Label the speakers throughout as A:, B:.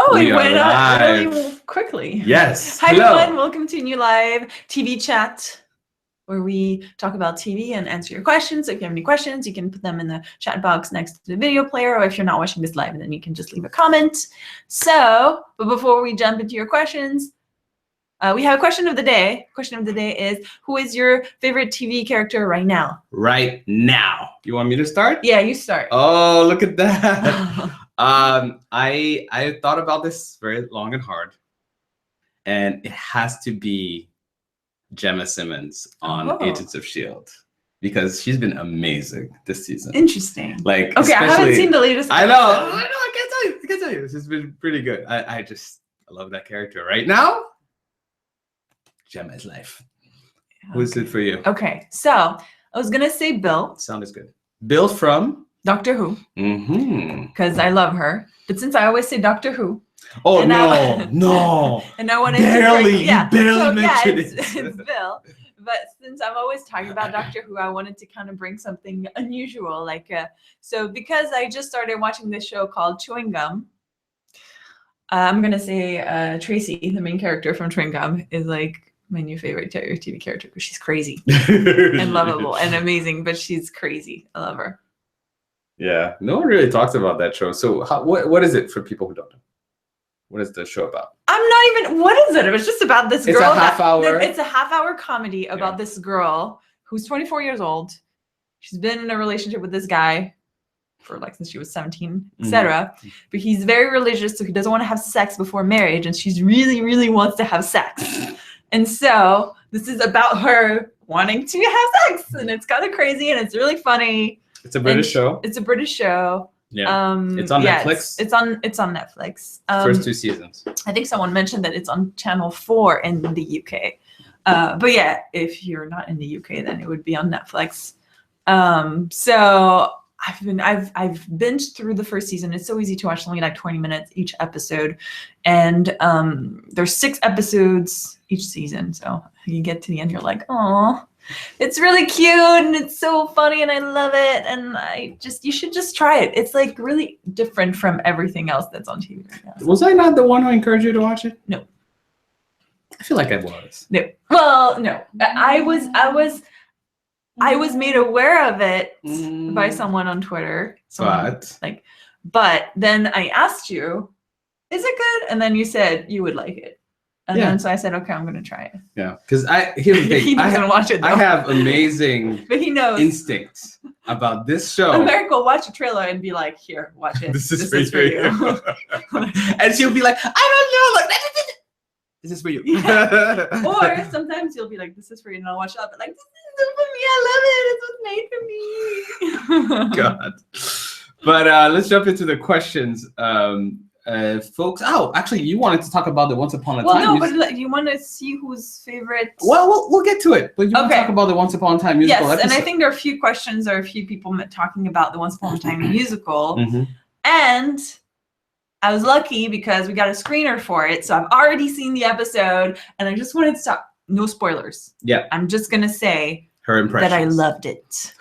A: Oh, it went up really quickly.
B: Yes.
A: Hi,
B: Hello.
A: everyone. Welcome to New Live TV Chat, where we talk about TV and answer your questions. So if you have any questions, you can put them in the chat box next to the video player, or if you're not watching this live, then you can just leave a comment. So, but before we jump into your questions, we have a question of the day. Question of the day is, who is your favorite TV character right now?
B: Right now. You want me to start?
A: Yeah, you start.
B: Oh, look at that. I thought about this very long and hard, and it has to be Gemma Simmons on Agents of S.H.I.E.L.D. because she's been amazing this season.
A: Interesting.
B: Like,
A: okay, I haven't seen the latest.
B: I know. I can't tell you. This has been pretty good. I love that character right now. Gemma is life. Okay. Who's it for you?
A: Okay, so I was gonna say Bill.
B: Sound is good. Bill from
A: Doctor Who. Because I love her. But since I always say Doctor Who.
B: Oh, no.
A: And I wanted
B: barely,
A: to
B: barely mentioned
A: it. It's Bill. But since I'm always talking about Doctor Who, I wanted to kind of bring something unusual. So because I just started watching this show called Chewing Gum, I'm going to say Tracy, the main character from Chewing Gum, is like my new favorite TV character because she's crazy and lovable and amazing, but she's crazy. I love her.
B: Yeah, no one really talks about that show. So what is it for people who don't know? What is the show about?
A: I'm not even, what is it? It was just about this girl.
B: It's a half-hour.
A: It's a half-hour comedy about this girl who's 24 years old. She's been in a relationship with this guy for since she was 17, etc. But he's very religious, so he doesn't want to have sex before marriage, and she's really, really wants to have sex. And so this is about her wanting to have sex, and it's kind of crazy, and it's really funny.
B: It's a British show.
A: It's a British show.
B: Yeah. It's on Netflix.
A: It's on Netflix.
B: First 2 seasons.
A: I think someone mentioned that it's on Channel 4 in the UK. But yeah, if you're not in the UK, then it would be on Netflix. So I've binged through the first season. It's so easy to watch, only like 20 minutes each episode. And there's 6 episodes each season. So you get to the end, you're like, oh, it's really cute and it's so funny and I love it. And you should just try it. It's like really different from everything else that's on TV right now.
B: Was I not the one who encouraged you to watch it?
A: No.
B: I feel like I was.
A: No. Well, no. I was made aware of it by someone on Twitter. But then I asked you, is it good? And then you said you would like it. And then so I said, okay, I'm gonna try it.
B: Yeah, because here's the thing.
A: He doesn't watch it though.
B: I have amazing
A: but he knows
B: instincts about this show.
A: Americ will watch a trailer and be like, here, watch it.
B: This is for you. And she'll be like, I don't know, this is for you.
A: Yeah. Or sometimes you'll be like, this is for you, and I'll watch it up, but like, this is for me. I love it. It's what's made for me.
B: God. But let's jump into the questions. Folks, actually, you wanted to talk about the Once Upon a Time.
A: Well, no, but you want to see whose favorite.
B: Well, we'll get to it. But you want to talk about the Once Upon a Time musical episode.
A: And I think there are a few questions or a few people talking about the Once Upon a Time musical. And I was lucky because we got a screener for it, so I've already seen the episode, and I just wanted to stop. No spoilers.
B: Yeah.
A: I'm just gonna say
B: her impressions.
A: That I loved it.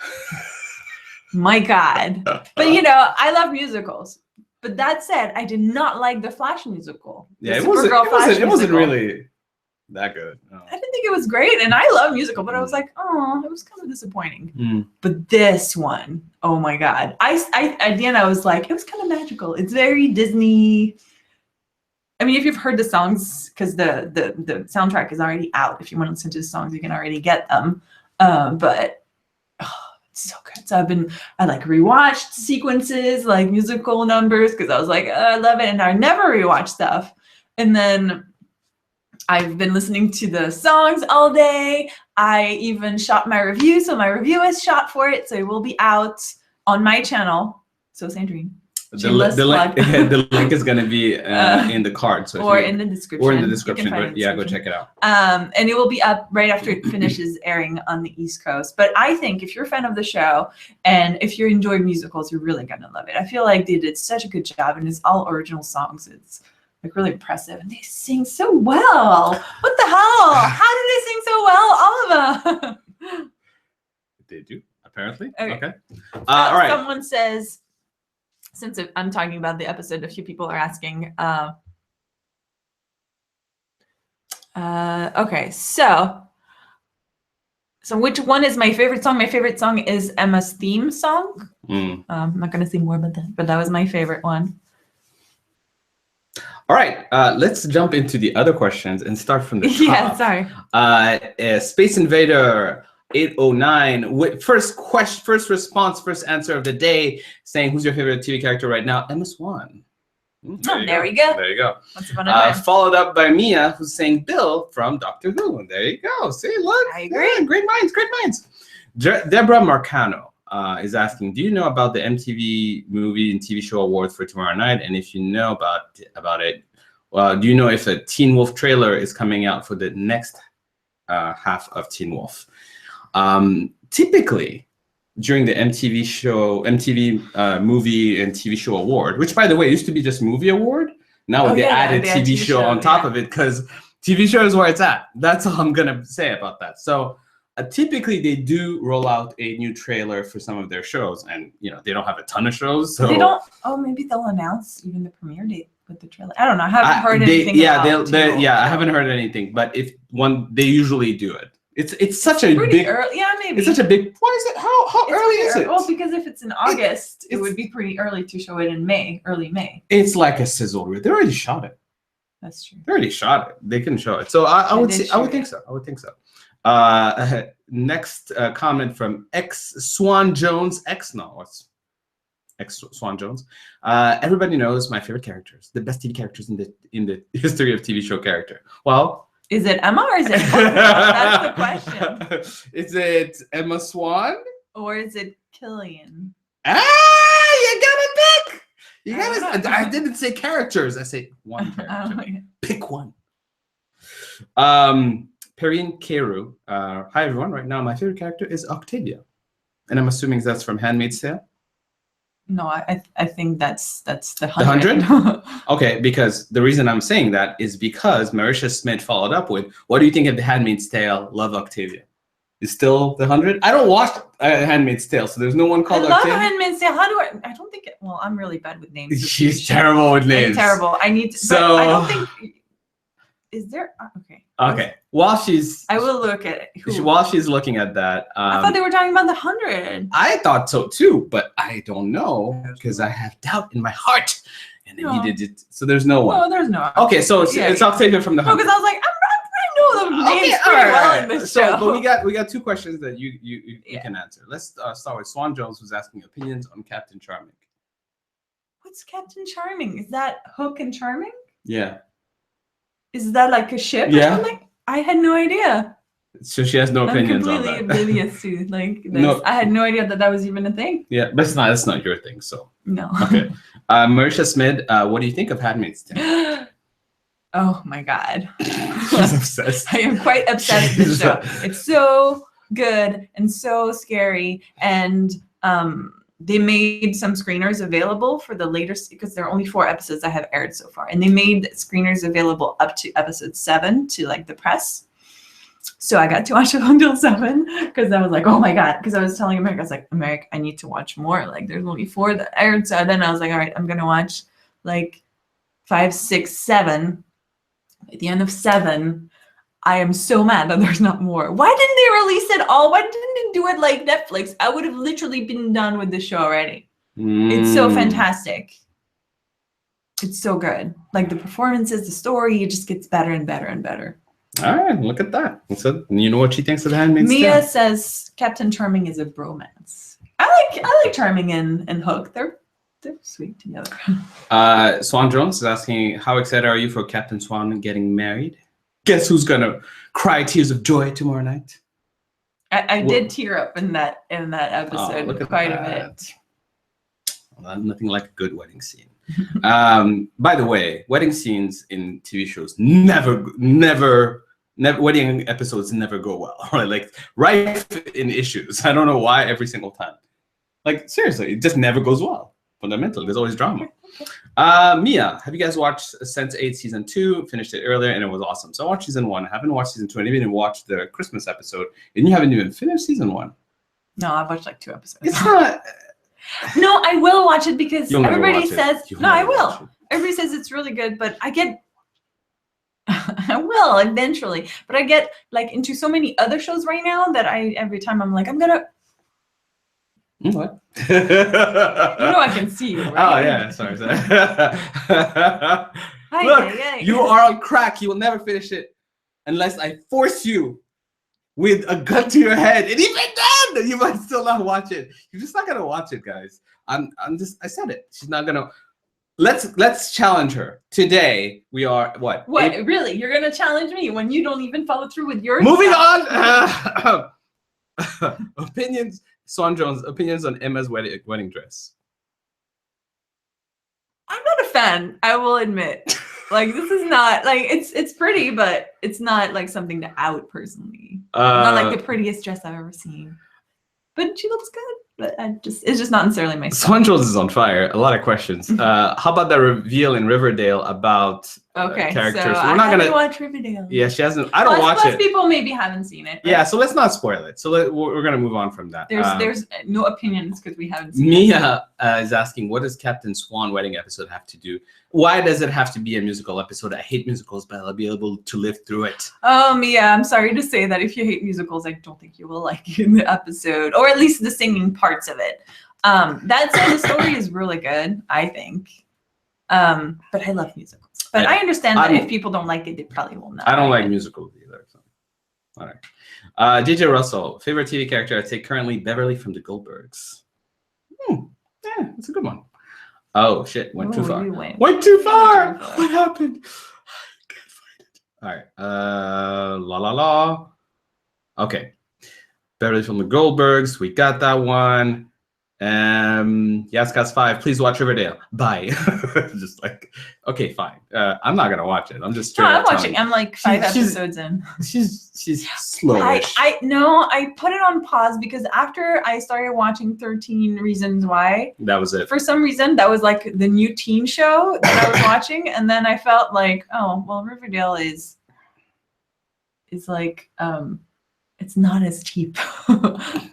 A: My God. But I love musicals. But that said, I did not like the Flash musical.
B: Yeah, it wasn't really that good. No.
A: I didn't think it was great, and I love musical, but I was like, oh, it was kind of disappointing. But this one, oh my God. At the end, I was like, it was kind of magical. It's very Disney. I mean, if you've heard the songs, because the soundtrack is already out. If you want to listen to the songs, you can already get them. But it's so good. So I rewatched sequences, like musical numbers, because I was like, I love it. And I never rewatch stuff. And then I've been listening to the songs all day. I even shot my review. So my review is shot for it. So it will be out on my channel. So Sandrine.
B: The link is going to be in the card. So
A: in the description.
B: Or in the description. But yeah, go check it out.
A: And it will be up right after it finishes airing on the East Coast. But I think if you're a fan of the show and if you enjoy musicals, you're really going to love it. I feel like they did such a good job, and it's all original songs. It's really impressive. And they sing so well. What the hell? How did they sing so well? All of them.
B: They do, apparently. Okay.
A: All right. Someone says, since I'm talking about the episode, a few people are asking, Okay, so which one is my favorite song? My favorite song is Emma's theme song. I'm not going to say more about that, but that was my favorite one.
B: All right, let's jump into the other questions and start from the top.
A: Yeah, sorry.
B: Space Invader 809 with first response, first answer of the day, saying who's your favorite TV character right now? Emma Swan.
A: There we go.
B: There you go.
A: Once upon a time.
B: Followed up by Mia, who's saying Bill from Doctor Who. There you go. See, look.
A: I agree.
B: Yeah, great minds, great minds. Deborah Marcano is asking, do you know about the MTV Movie and TV Show Awards for tomorrow night? And if you know about it, do you know if a Teen Wolf trailer is coming out for the next half of Teen Wolf? Typically, during the MTV Movie and TV Show Award, which, by the way, used to be just Movie Award. Now they added TV show on top of it because TV show is where it's at. That's all I'm going to say about that. So typically, they do roll out a new trailer for some of their shows. And, they don't have a ton of shows. So
A: they don't. Oh, maybe they'll announce even the premiere date with the trailer. I don't know. I haven't heard anything.
B: I haven't heard anything. But they usually do it. It's such a big
A: early. Yeah, maybe.
B: It's such a big. Why is it? How early is it?
A: Well, because if it's in August, it would be pretty early to show it in May, early May.
B: It's like a sizzle reel. They already shot it.
A: That's true.
B: They already shot it. They can show it. So I would think so. I would think so. Next comment from X Swan Jones. X Swan Jones. Everybody knows my favorite characters, the best TV characters in the history of TV show character. Well.
A: Is it Emma or is it Emma? That's the question.
B: Is it Emma Swan?
A: Or is it Killian?
B: You gotta pick. You gotta. I didn't say characters. I say one character. Pick one. Perrine Keru. Hi everyone. Right now, my favorite character is Octavia, and I'm assuming that's from *Handmaid's Tale*.
A: No, I think that's the
B: 100. Okay, because the reason I'm saying that is because Marisha Smith followed up with, "What do you think of the *Handmaid's Tale*? Love Octavia." Is still the 100? I don't watch *Handmaid's Tale*, so there's no one called Octavia.
A: I love *Handmaid's Tale*. How do I don't think it. Well, I'm really bad with names.
B: She's terrible with names.
A: I'm terrible. I need to. So but I don't think. Is there? Okay.
B: Okay.
A: I will look at it.
B: While she's looking at that,
A: I thought they were talking about the 100.
B: I thought so too, but I don't know because I have doubt in my heart, and I needed it. So there's no one.
A: No, there's no.
B: Okay, so it's Octavia from the 100.
A: Because I was like, I know the names pretty well in this show.
B: But we got two questions that you can answer. Let's start with Swan Jones, who's asking opinions on Captain Charming.
A: What's Captain Charming? Is that Hook and Charming?
B: Yeah.
A: Is that like a ship?
B: Yeah.
A: Or something? I had no idea.
B: So she has no opinions on that.
A: I'm completely oblivious to this. I had no idea that was even a thing.
B: Yeah, but that's not your thing, so.
A: No.
B: Okay. Marisha Smith, what do you think of *Handmaid's Tale*?
A: Oh my God.
B: She's obsessed.
A: I am quite obsessed with this show. It's so good and so scary. And they made some screeners available for the latest, because there are only 4 episodes that have aired so far. And they made screeners available up to episode 7 to like the press. So I got to watch it until 7 because I was like, oh my God. Because I was telling Americ, I was like, Americ, I need to watch more. Like there's only 4 that aired. So then I was like, all right, I'm going to watch like 5, 6, 7. At the end of 7, I am so mad that there's not more. Why didn't they release it all? Why didn't they do it like Netflix? I would have literally been done with the show already. It's so fantastic. It's so good. Like the performances, the story, it just gets better and better and better.
B: All right, look at that. So you know what she thinks of *The Handmaid's Tale*?
A: Mia says Captain Charming is a bromance. I like Charming and Hook. They're sweet together.
B: Swan Jones is asking, how excited are you for Captain Swan getting married? Guess who's gonna cry tears of joy tomorrow night?
A: I did tear up in that episode quite a bit.
B: Well, nothing like a good wedding scene. By the way, wedding scenes in TV shows never wedding episodes never go well. Right? Like rife in issues. I don't know why every single time. Like seriously, it just never goes well. Fundamentally, there's always drama. Mia, have you guys watched Sense8 season 2? Finished it earlier and it was awesome. So I watched season 1. I haven't watched season 2. I didn't even watch the Christmas episode, and you haven't even finished season 1.
A: No, I've watched like 2 episodes.
B: It's not.
A: No, I will watch it because everybody says. No, I will.
B: It.
A: Everybody says it's really good, but I get I will eventually, but I get like into so many other shows right now that every time I'm like, I'm gonna.
B: What?
A: You know I can see you, right?
B: Oh yeah, sorry. Look,
A: Hi.
B: you are on crack. You will never finish it unless I force you with a gun to your head, and even then, you might still not watch it. You're just not gonna watch it, guys. I said it. She's not gonna. Let's challenge her today. We are what?
A: What really? You're gonna challenge me when you don't even follow through with yours?
B: Moving on. Opinions. Sandrine's opinions on Emma's wedding dress.
A: I'm not a fan. I will admit. Like this is not like it's pretty, but it's not like something to out personally. Not like the prettiest dress I've ever seen. But she looks good. But it's just not necessarily my style.
B: Sandrine's is on fire. A lot of questions. How about the reveal in Riverdale about characters?
A: So
B: We're not gonna
A: watch Riverdale.
B: Yeah, she hasn't. I don't watch it.
A: People maybe haven't seen it.
B: Yeah, so let's not spoil it. So we're gonna move on from that.
A: There's no opinions because we haven't seen it.
B: Mia is asking, what does Captain Swan wedding episode have to do? Why does it have to be a musical episode? I hate musicals, but I'll be able to live through it.
A: Oh, Mia, I'm sorry to say that if you hate musicals, I don't think you will like the episode, or at least the singing parts of it. That said, the story is really good, I think. But I love musicals. But I understand that if people don't like it, they probably will not.
B: I don't like musicals either. So. All right. DJ Russell, favorite TV character I take currently, Beverly from the Goldbergs. Yeah, that's a good one. Oh shit, went too far. Went too far. What happened? I can't find it. All right. La la la. Okay. Beverly from the Goldbergs. We got that one. Yaskas 5. Please watch Riverdale. Bye. Just like, okay, fine. I'm not gonna watch it. I'm just straight.
A: No, I'm watching. I'm like 5 episodes in.
B: She's slowish.
A: I put it on pause because after I started watching 13 Reasons Why,
B: that was it.
A: For some reason, that was like the new teen show that I was watching, and then I felt like, oh well, Riverdale is like it's not as cheap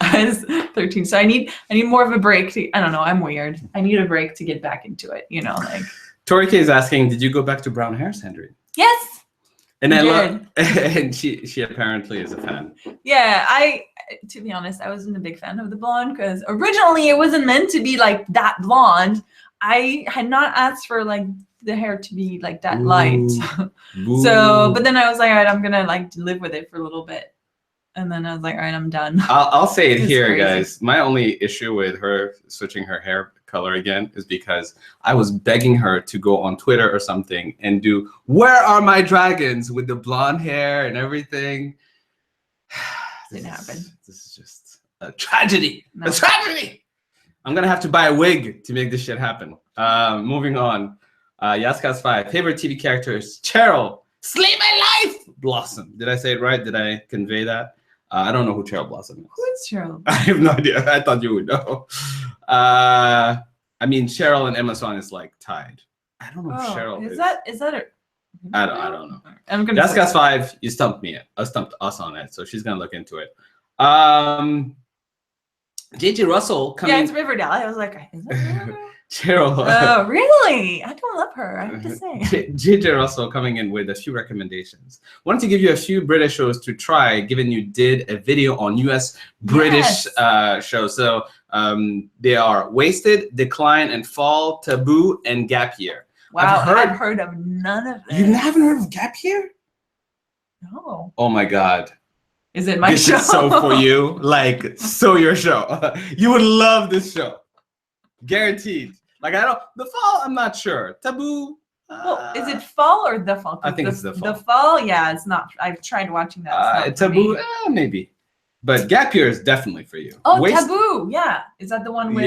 A: as 13. So I need more of a break to, I don't know, I'm weird. I need a break to get back into it, you know, like.
B: Tori K is asking, did you go back to brown hair, Sandrine?
A: Yes.
B: And I love, and she apparently is a fan.
A: Yeah, to be honest, I wasn't a big fan of the blonde because originally it wasn't meant to be like that blonde. I had not asked for like the hair to be like that light. So, but then I was like, all right, I'm gonna like live with it for a little bit. And then I was like, all right, I'm done.
B: I'll say it here, guys. My only issue with her switching her hair color again is because I was begging her to go on Twitter or something and do "Where are my dragons?" with the blonde hair and everything.
A: Didn't happen.
B: This is just a tragedy. No. A tragedy. I'm gonna have to buy a wig to make this shit happen. Moving on. Yaskas 5. Favorite TV characters: Cheryl, Slay My Life, Blossom. Did I say it right? Did I convey that? I don't know who Cheryl Blossom is.
A: Who is Cheryl?
B: I have no idea. I thought you would know. I mean, Cheryl and Emma Swan is like tied. I don't know who Cheryl is.
A: Is that a?
B: I don't know.
A: I'm gonna.
B: Yaskas 5. You stumped me. I stumped us on it, so she's gonna look into it. JJ Russell coming.
A: Yeah, it's Riverdale. I was like, is that Riverdale?
B: Cheryl.
A: Oh, really? I don't love her, I have to say.
B: JJ Russell coming in with a few recommendations. Wanted to give you a few British shows to try, given you did a video on US British shows. So they are Wasted, Decline and Fall, Taboo, and Gap Year.
A: Wow, I've heard of none of them.
B: You haven't heard of Gap Year?
A: No.
B: Oh my God.
A: Is it my
B: this
A: show?
B: This is so for you. Like, so your show. You would love this show. Guaranteed. Like, the Fall, I'm not sure. Taboo.
A: Well, is it Fall or The Fall?
B: I think it's The Fall.
A: The Fall, yeah, it's not. I've tried watching that.
B: Taboo, maybe. But Gap Year is definitely for you.
A: Oh, Taboo, yeah. Is that the one with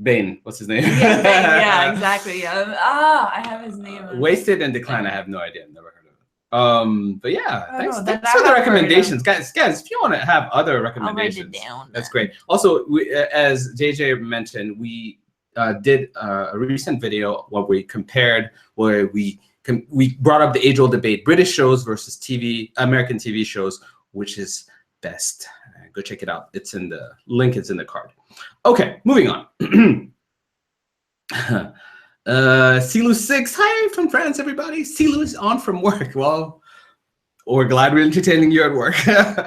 B: Bane? What's his name?
A: Yeah, Bane, yeah, exactly. Yeah. I have his name.
B: Wasted and Decline, I have no idea. I've never heard of it. But yeah, thanks for the recommendations, guys. If you want to have other recommendations,
A: I'll write it down.
B: That's great. Also, as JJ mentioned, we did a recent video where we compared, where we brought up the age-old debate: British shows versus American TV shows, which is best. Go check it out. It's in the link. It's in the card. Okay, moving on. Silu6, hi from France, everybody. Silu is on from work. Well, we're glad we're entertaining you at work. A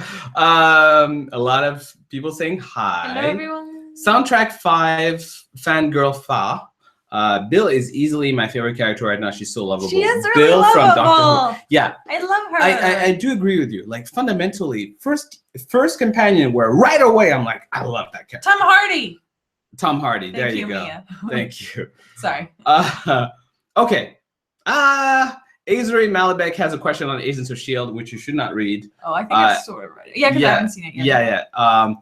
B: lot of people saying hi.
A: Hello, everyone.
B: Soundtrack 5, Fangirl Fa. Bill is easily my favorite character right now. She's so lovable.
A: She is really
B: Bill
A: lovable.
B: from Doctor Who. Yeah.
A: I love her.
B: I do agree with you. Like, fundamentally, first companion where right away I'm like, I love that character.
A: Tom Hardy.
B: Tom Hardy.
A: Thank
B: there
A: you,
B: you go.
A: Mia.
B: Thank you.
A: Sorry.
B: Okay. Azuri Malibek has a question on Agents of S.H.I.E.L.D., which you should not read.
A: Oh, I think I sort of read it. Yeah, because I haven't seen it yet.
B: Yeah.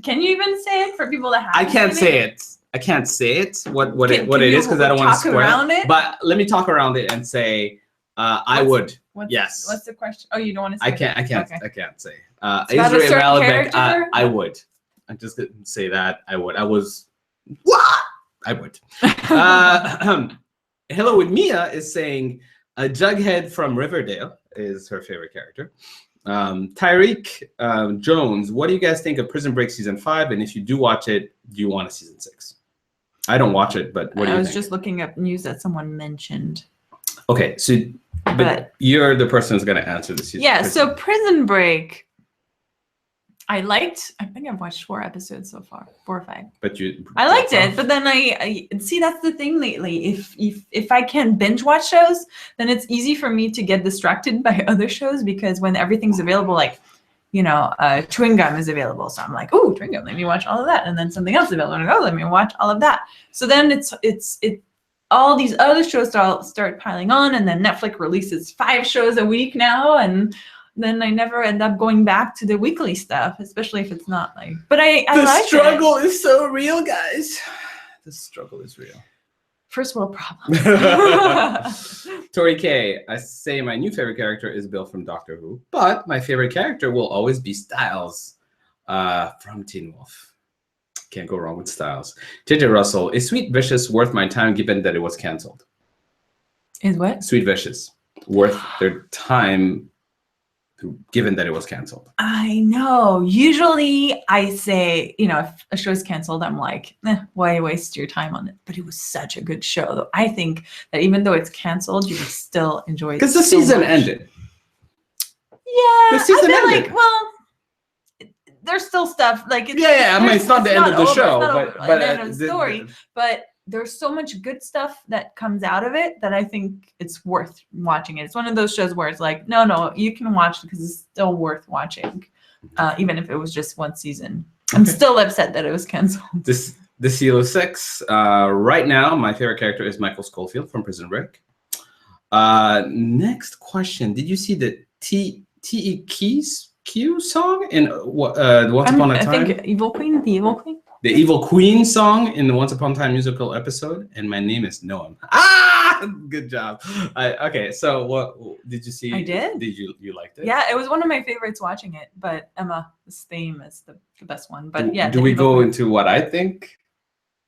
A: Can you even say it for people that haven't
B: I can't
A: seen
B: say it. I can't say it, what it is, because I don't want to
A: talk
B: spoil
A: around it?
B: But let me talk around it and say, I would. Yes.
A: What's the question? Oh, you don't want to say
B: I can't say.
A: It's about a
B: Azuri
A: certain
B: Malibek,
A: character?
B: I would. I just didn't say that. I would. What? I would. Hello with Mia is saying Jughead from Riverdale is her favorite character. Tyreek Jones, what do you guys think of Prison Break season 5? And if you do watch it, do you want a season 6? I don't watch it, but what do you think?
A: I was just looking up news that someone mentioned.
B: Okay, so but you're the person who's going to answer the season.
A: Yeah, so Prison Break, I think I've watched 4 episodes so far, 4 or 5.
B: But
A: I liked it, but then I see that's the thing lately. If I can't binge watch shows, then it's easy for me to get distracted by other shows, because when everything's available, like, Chewing Gum is available, so I'm like, oh, Chewing Gum, let me watch all of that, and then something else is available, and I go, let me watch all of that. So then it's all these other shows start piling on, and then Netflix releases 5 shows a week now, and then I never end up going back to the weekly stuff, especially if it's not like. But I like it. The
B: struggle is so real, guys. The struggle is real.
A: First world problems.
B: Tori K, I say my new favorite character is Bill from Doctor Who, but my favorite character will always be Styles from Teen Wolf. Can't go wrong with Styles. JJ Russell, is Sweet Vicious worth my time given that it was canceled? Is what? Sweet Vicious worth their time given that it was canceled?
A: I know. Usually I say, if a show's canceled, I'm like, why waste your time on it? But it was such a good show, though. I think that even though it's canceled, you can still enjoy it.
B: Because the season ended.
A: Yeah.
B: The season ended.
A: Like, well, there's still stuff like it's,
B: I mean, it's not the end of the show,
A: but the end of the story. But there's so much good stuff that comes out of it that I think it's worth watching it. It's one of those shows where it's like, no, you can watch it because it's still worth watching, even if it was just 1 season. I'm still upset that it was canceled.
B: The CLO6. Right now, my favorite character is Michael Schofield from Prison Break. Next question: did you see the T.E.Q song in Once Upon a Time?
A: I think the Evil Queen.
B: The Evil Queen song in the Once Upon a Time musical episode, and my name is Noam. Good job. Okay, so what did you see?
A: I did.
B: Did you liked it?
A: Yeah, it was one of my favorites watching it, but Emma's theme is the best one. But yeah.
B: Do we go into what I think?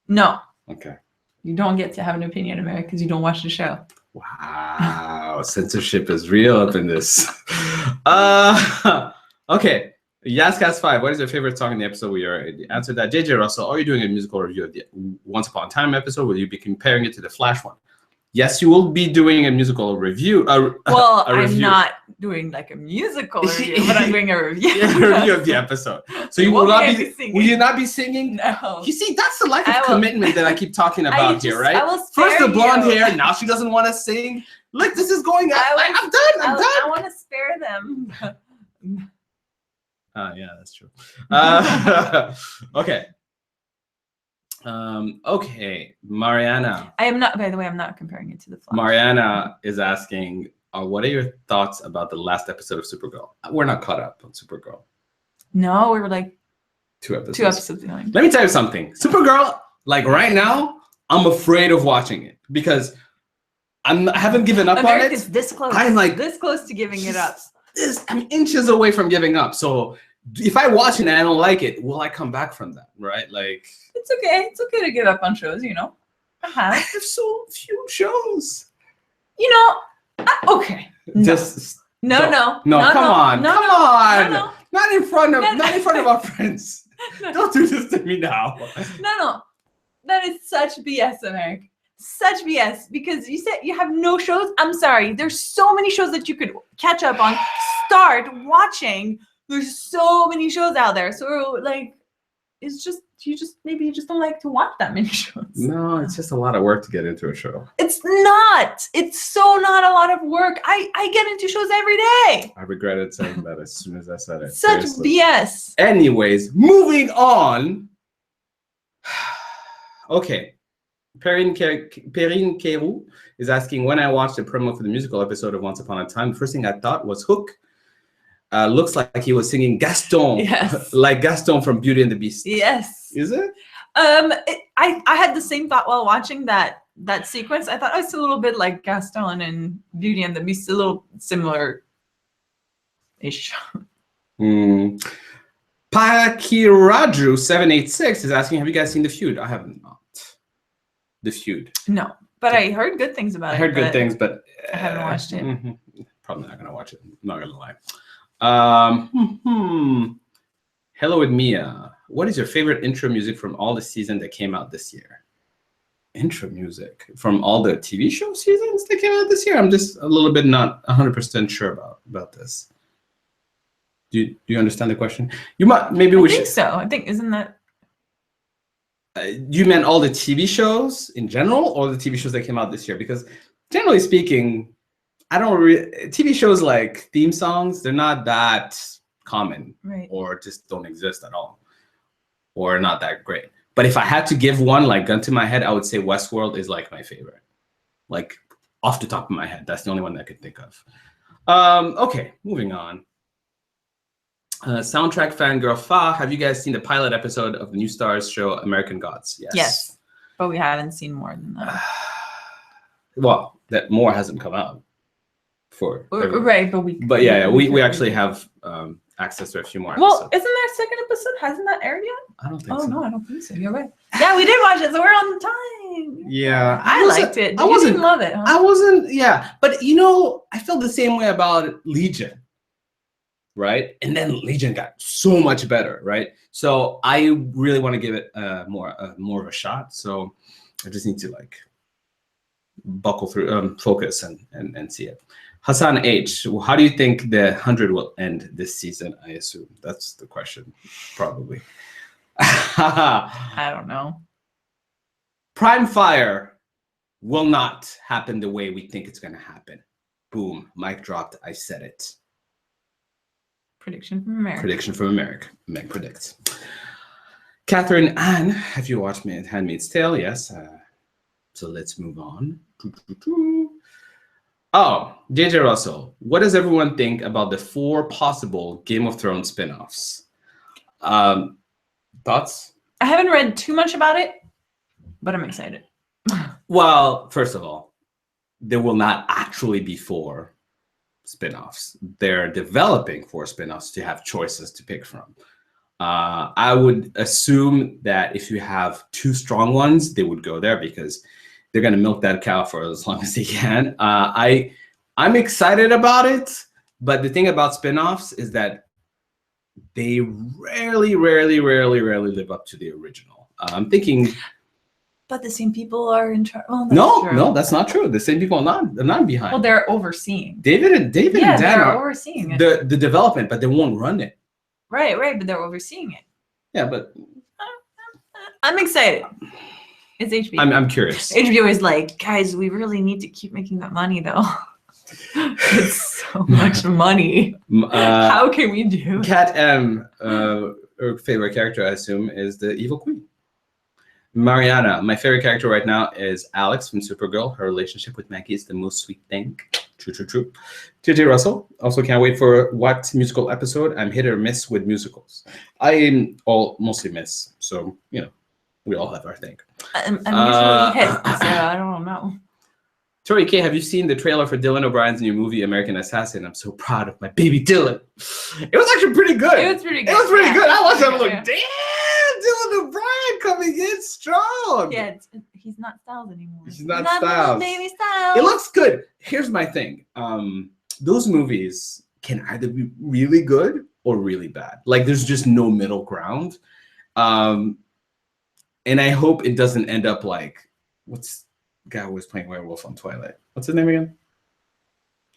A: No.
B: Okay.
A: You don't get to have an opinion, Americ, because you don't watch the show.
B: Wow, censorship is real up in this. Okay. Yascast5, what is your favorite song in the episode? We already answered that. JJ Russell, are you doing a musical review of the Once Upon a Time episode? Will you be comparing it to the Flash one? Yes, you will be doing a musical review.
A: Well, I'm not doing like a musical review, but I'm doing a review.
B: A review of the episode. So you will not be singing. Will you not be singing?
A: No.
B: You see, that's the life of commitment that I keep talking about here, right?
A: I will spare
B: First the blonde
A: you.
B: hair, now she doesn't want to sing. Look, this is going on. I'm done.
A: I want to spare them.
B: Yeah, that's true. Okay. Okay, Mariana.
A: I am not. By the way, I'm not comparing it to the Flash.
B: Mariana is asking, what are your thoughts about the last episode of Supergirl? We're not caught up on Supergirl.
A: No, we were like
B: 2 episodes.
A: 2 episodes behind.
B: Let me tell you something. Supergirl, like right now, I'm afraid of watching it because I haven't given up on it.
A: Is this close.
B: I'm like
A: this close to giving it up.
B: I'm inches away from giving up. So if I watch it and I don't like it, will I come back from that? Right? Like
A: it's okay. It's okay to give up on shows,
B: I have so few shows.
A: Okay.
B: Just
A: no.
B: Come on. Not in front of our friends. Don't do this to me now.
A: No. That is such BS, Americ. Such BS, because you said you have no shows. I'm sorry. There's so many shows that you could catch up on. Start watching. There's so many shows out there. So like, it's just maybe you just don't like to watch that many shows.
B: No, it's just a lot of work to get into a show.
A: It's not. It's so not a lot of work. I get into shows every day.
B: I regretted saying that as soon as I said it.
A: Such
B: Seriously.
A: BS.
B: Anyways, moving on. Okay. Perrine Keru is asking, when I watched the promo for the musical episode of Once Upon a Time, the first thing I thought was Hook. Looks like he was singing Gaston,
A: yes.
B: like Gaston from Beauty and the Beast.
A: Yes.
B: Is it?
A: I had the same thought while watching that sequence. I thought, oh, it's a little bit like Gaston and Beauty and the Beast, a little similar-ish.
B: Pakiraju786 is asking, have you guys seen The Feud? I have not. The Feud.
A: No, but I heard good things about it.
B: I heard good things, but
A: I haven't watched it.
B: Probably not going to watch it. I'm not going to lie. Hello with Mia. What is your favorite intro music from all the seasons that came out this year? Intro music from all the TV show seasons that came out this year? I'm just a little bit not 100% sure about this. Do you understand the question? You might maybe we should.
A: I think so. I think isn't that.
B: You meant all the TV shows in general, or the TV shows that came out this year? Because generally speaking, I don't TV shows like theme songs, they're not that common,
A: right,
B: or just don't exist at all, or not that great. But if I had to give one, like gun to my head, I would say Westworld is like my favorite. Like off the top of my head, that's the only one that I could think of. Okay, moving on. Soundtrack fangirl Fa, have you guys seen the pilot episode of the New Stars show American Gods? Yes.
A: Yes, but we haven't seen more than that.
B: Well, that more hasn't come out.
A: Right, but
B: we actually have access to a few more
A: well,
B: episodes.
A: Isn't there a second episode? Hasn't that aired yet?
B: I don't think so.
A: Oh no, I don't think so. You're right. Yeah, we did watch it, so we're on time.
B: Yeah.
A: I liked it. You didn't love it, huh?
B: I wasn't, yeah. But you know, I felt the same way about Legion. Right? And then Legion got so much better, right? So I really want to give it more of a shot. So I just need to like buckle through, focus and see it. Hassan H, how do you think the 100 will end this season? I assume that's the question, probably.
A: I don't know.
B: Prime Fire will not happen the way we think it's going to happen. Boom, mic dropped. I said it.
A: Prediction from Americ.
B: Prediction from Americ. Meg predicts. Catherine Ann, have you watched Handmaid's Tale? Yes. So let's move on. Oh, JJ Russell, what does everyone think about the 4 possible Game of Thrones spin-offs? Thoughts?
A: I haven't read too much about it, but I'm excited.
B: Well, first of all, there will not actually be 4 spin-offs. They're developing 4 spin-offs to have choices to pick from. I would assume that if you have 2 strong ones, they would go there because they're going to milk that cow for as long as they can. I'm excited about it, but the thing about spin-offs is that they rarely live up to the original. I'm thinking.
A: But the same people are in charge. Well,
B: no, that's not true. The same people are not behind.
A: Well, they're overseeing.
B: David and Dan
A: are overseeing it.
B: The development, but they won't run it.
A: Right, but they're overseeing it.
B: Yeah, but
A: I'm excited. It's HBO.
B: I'm curious.
A: HBO is like, guys, we really need to keep making that money, though. It's so much money. How can we do it?
B: Cat M, her favorite character, I assume, is the Evil Queen. Mariana, my favorite character right now is Alex from Supergirl. Her relationship with Maggie is the most sweet thing. True. JJ Russell, also can't wait for what musical episode. I'm hit or miss with musicals. I mostly miss, so, you know, we all have our thing.
A: I'm usually hit, so I don't know.
B: Tori K, have you seen the trailer for Dylan O'Brien's new movie, American Assassin? I'm so proud of my baby Dylan. It was actually pretty good.
A: It was pretty good.
B: I watched it. I was like, damn, Dylan O'Brien coming in strong.
A: Yeah, he's not Styles anymore.
B: He's not Styles.
A: Baby Styles.
B: It looks good. Here's my thing. Those movies can either be really good or really bad. Like, there's just no middle ground. And I hope it doesn't end up like, what's guy who was playing werewolf on Twilight. What's his name again?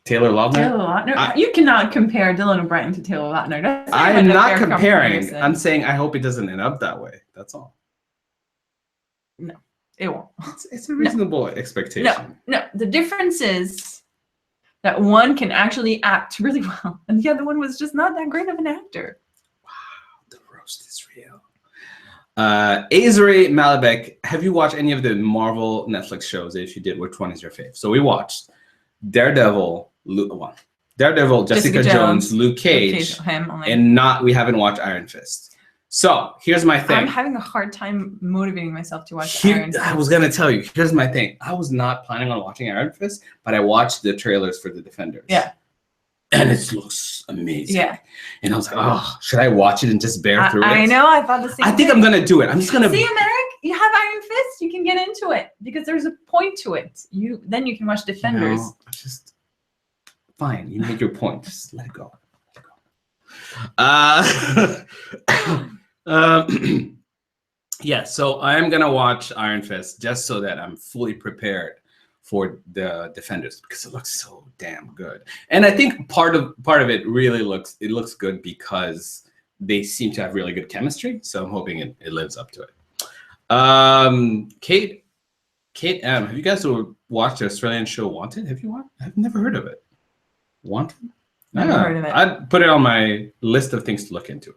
B: Taylor Lautner?
A: Taylor Lautner? You cannot compare Dylan O'Brien to Taylor Lautner. That's
B: I am not
A: fair
B: comparing.
A: comparison.
B: I'm saying I hope it doesn't end up that way. That's all.
A: No, it won't.
B: It's a reasonable expectation.
A: No. The difference is that one can actually act really well, and the other one was just not that great of an actor.
B: Wow, the roast is real. Azri Malabek, have you watched any of the Marvel Netflix shows? If you did, which one is your fave? So we watched Daredevil, Jessica Jones, Luke Cage, and we haven't watched Iron Fist. So here's my thing.
A: I'm having a hard time motivating myself to watch Iron Fist.
B: I was gonna tell you. Here's my thing. I was not planning on watching Iron Fist, but I watched the trailers for the Defenders.
A: Yeah.
B: And it looks amazing.
A: Yeah.
B: And I was like, oh, should I watch it and just bear through it?
A: I know. I thought the same.
B: I think I'm gonna do it. I'm just gonna
A: see, Americ. You have Iron Fist. You can get into it because there's a point to it. Then you can watch Defenders.
B: Just fine. You make your point. Just let it go. Yeah, so I'm gonna watch Iron Fist just so that I'm fully prepared for the Defenders because it looks so damn good. And I think part of it really looks good because they seem to have really good chemistry. So I'm hoping it lives up to it. Kate M, have you guys watched the Australian show Wanted? Have you watched? I've never heard of it. Wanted?
A: Never heard of it.
B: I'd put it on my list of things to look into.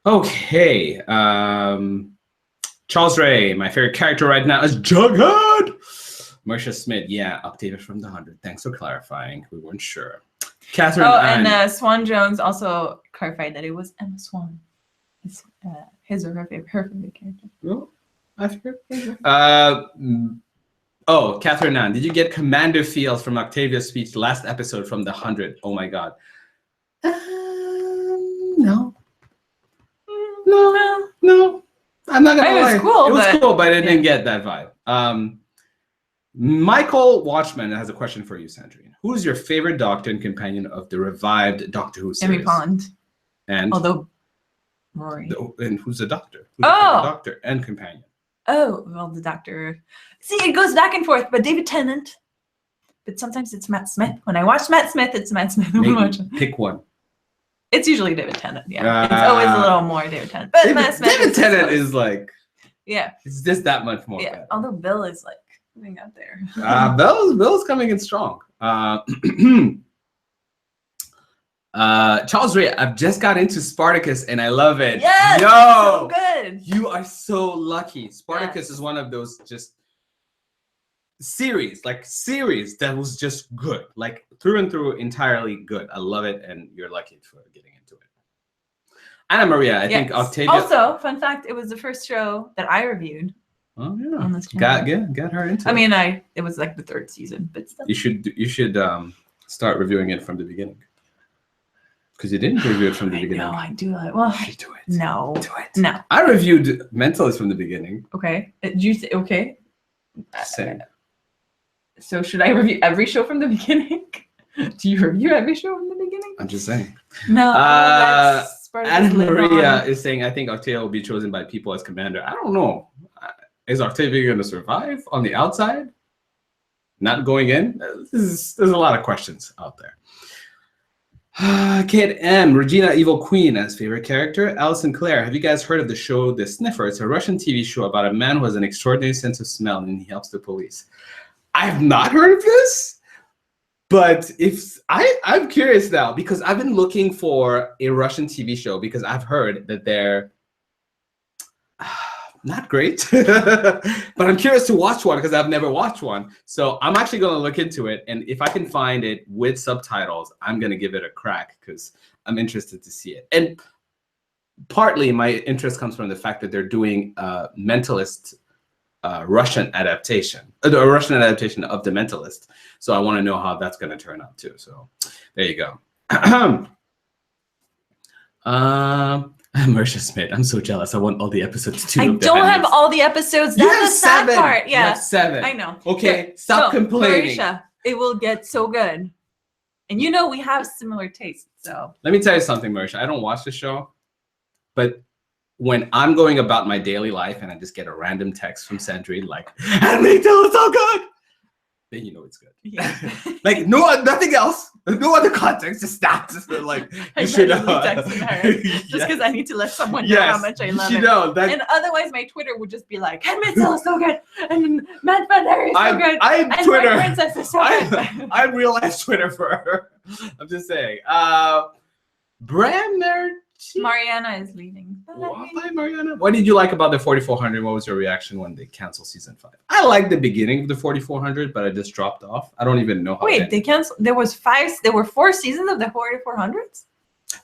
B: Okay. Charles Ray, my favorite character right now is Jughead. Marsha Smith, yeah, Octavia from the 100. Thanks for clarifying. We weren't sure. Catherine.
A: And Swan Jones also clarified that it was Emma Swan. It's his or her favorite character.
B: Oh, I figured. Catherine Nan, did you get commander feels from Octavia's speech last episode from the 100? Oh my God. No. No. I'm not gonna lie.
A: It was cool.
B: It was cool, but I didn't get that vibe. Michael Watchman has a question for you, Sandrine. Who is your favorite Doctor and companion of the revived Doctor Who series?
A: Emmy Pond.
B: And
A: although Rory.
B: And who's the Doctor? Who's
A: the
B: Doctor and companion?
A: Oh, well, the Doctor. See, it goes back and forth, but David Tennant. But sometimes it's Matt Smith. When I watch Matt Smith, it's Matt Smith.
B: Pick one.
A: It's usually David Tennant. Yeah, it's always a little more David Tennant. But Matt Smith.
B: David Tennant is like.
A: Yeah.
B: It's just that much more.
A: Yeah.
B: Better.
A: Although Bill is like coming out there.
B: Bill's coming in strong. Charles Ray, I've just got into Spartacus and I love it.
A: Yes,
B: so
A: good.
B: You are so lucky. Spartacus is one of those just series that was just good, like through and through, entirely good. I love it, and you're lucky for getting into it. Anna Maria, I think Octavia.
A: Also, fun fact: it was the first show that I reviewed.
B: Oh yeah, on this channel. Got her into.
A: I mean, it was like the 3rd season, but still.
B: You should start reviewing it from the beginning. Because you didn't review it from the beginning.
A: No, I do. Well,
B: you do it.
A: No.
B: Do it.
A: No.
B: I reviewed Mentalist from the beginning.
A: Okay. Okay.
B: Same.
A: So should I review every show from the beginning? Do you review every show from the beginning?
B: I'm just saying.
A: No.
B: Anna Maria is saying, I think Octavia will be chosen by people as commander. I don't know. Is Octavia going to survive on the outside? Not going in? There's a lot of questions out there. Kate M, Regina Evil Queen as favorite character. Alison Clare, have you guys heard of the show The Sniffer? It's a Russian TV show about a man who has an extraordinary sense of smell and he helps the police. I have not heard of this, but I'm curious now because I've been looking for a Russian TV show because I've heard that they're not great, but I'm curious to watch one because I've never watched one. So I'm actually going to look into it. And if I can find it with subtitles, I'm going to give it a crack because I'm interested to see it. And partly my interest comes from the fact that they're doing a Mentalist Russian adaptation, a Russian adaptation of The Mentalist. So I want to know how that's going to turn out too. So there you go. Marsha Smith, I'm so jealous. I want all the episodes too.
A: I don't have all the episodes. That's the sad part. Yeah.
B: You have 7.
A: I know.
B: Okay, stop complaining.
A: Marisha, it will get so good. And we have similar tastes. So
B: let me tell you something, Marisha. I don't watch the show, but when I'm going about my daily life and I just get a random text from Sandrine like, "Americ is so good," then you know it's good.
A: Yeah.
B: Like nothing else, no other context, just that. Just like
A: I
B: you should
A: immediately texted her just because I need to let someone know how much I love it. And otherwise, my Twitter would just be like, "Handmaid's Tale is so good," and "Matt Flannery is so good,"
B: I'm
A: and
B: Twitter.
A: "My Princess is so good."
B: I'm real life Twitter for her. I'm just saying. Brandner.
A: Mariana is leaving.
B: Bye, Mariana. What did you like about the 4400? What was your reaction when they canceled season 5? I liked the beginning of the 4400, but I just dropped off. I don't even know how.
A: Wait, they canceled. There were 4 seasons of the 4400s.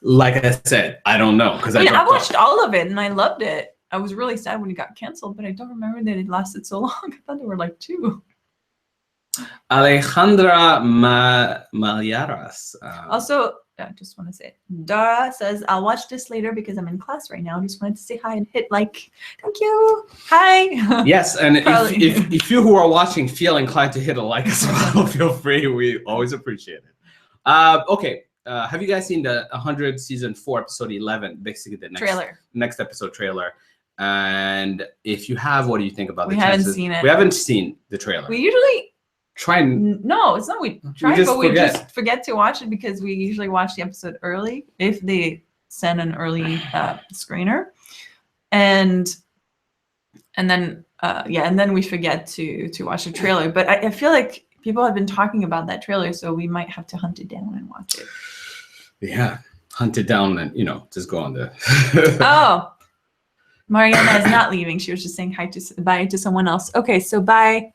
B: Like I said, I don't know because
A: I watched all of it and I loved it. I was really sad when it got canceled, but I don't remember that it lasted so long. I thought there were like 2.
B: Alejandra Malyaras.
A: Also, I just want to say, Dara says, "I'll watch this later because I'm in class right now. Just wanted to say hi and hit like. Thank you. Hi."
B: Yes, and if you who are watching feel inclined to hit a like as well, feel free. We always appreciate it. Okay. Have you guys seen the 100 season 4 episode 11? Basically the next episode trailer. And if you have, what do you think about the chances?
A: We haven't seen it.
B: We haven't seen the trailer.
A: We usually
B: try and
A: no, it's not we try, but we just forget to watch it because we usually watch the episode early if they send an early screener, and then we forget to watch the trailer. But I feel like people have been talking about that trailer, so we might have to hunt it down and watch it.
B: Yeah, hunt it down and just go on the.
A: Oh, Mariana is not leaving. She was just saying bye to someone else. Okay, so bye.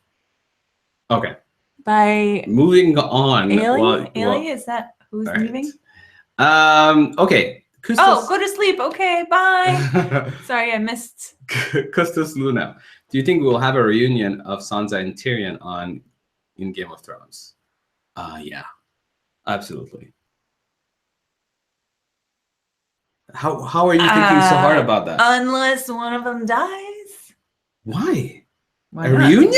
B: Okay.
A: Bye.
B: Moving on.
A: Ailey, is that who's leaving?
B: Okay.
A: Kustos, go to sleep. Okay, bye. Sorry, I missed.
B: Kustos Luna. Do you think we'll have a reunion of Sansa and Tyrion in Game of Thrones? Yeah, absolutely. How are you thinking so hard about that?
A: Unless one of them dies.
B: Why a reunion?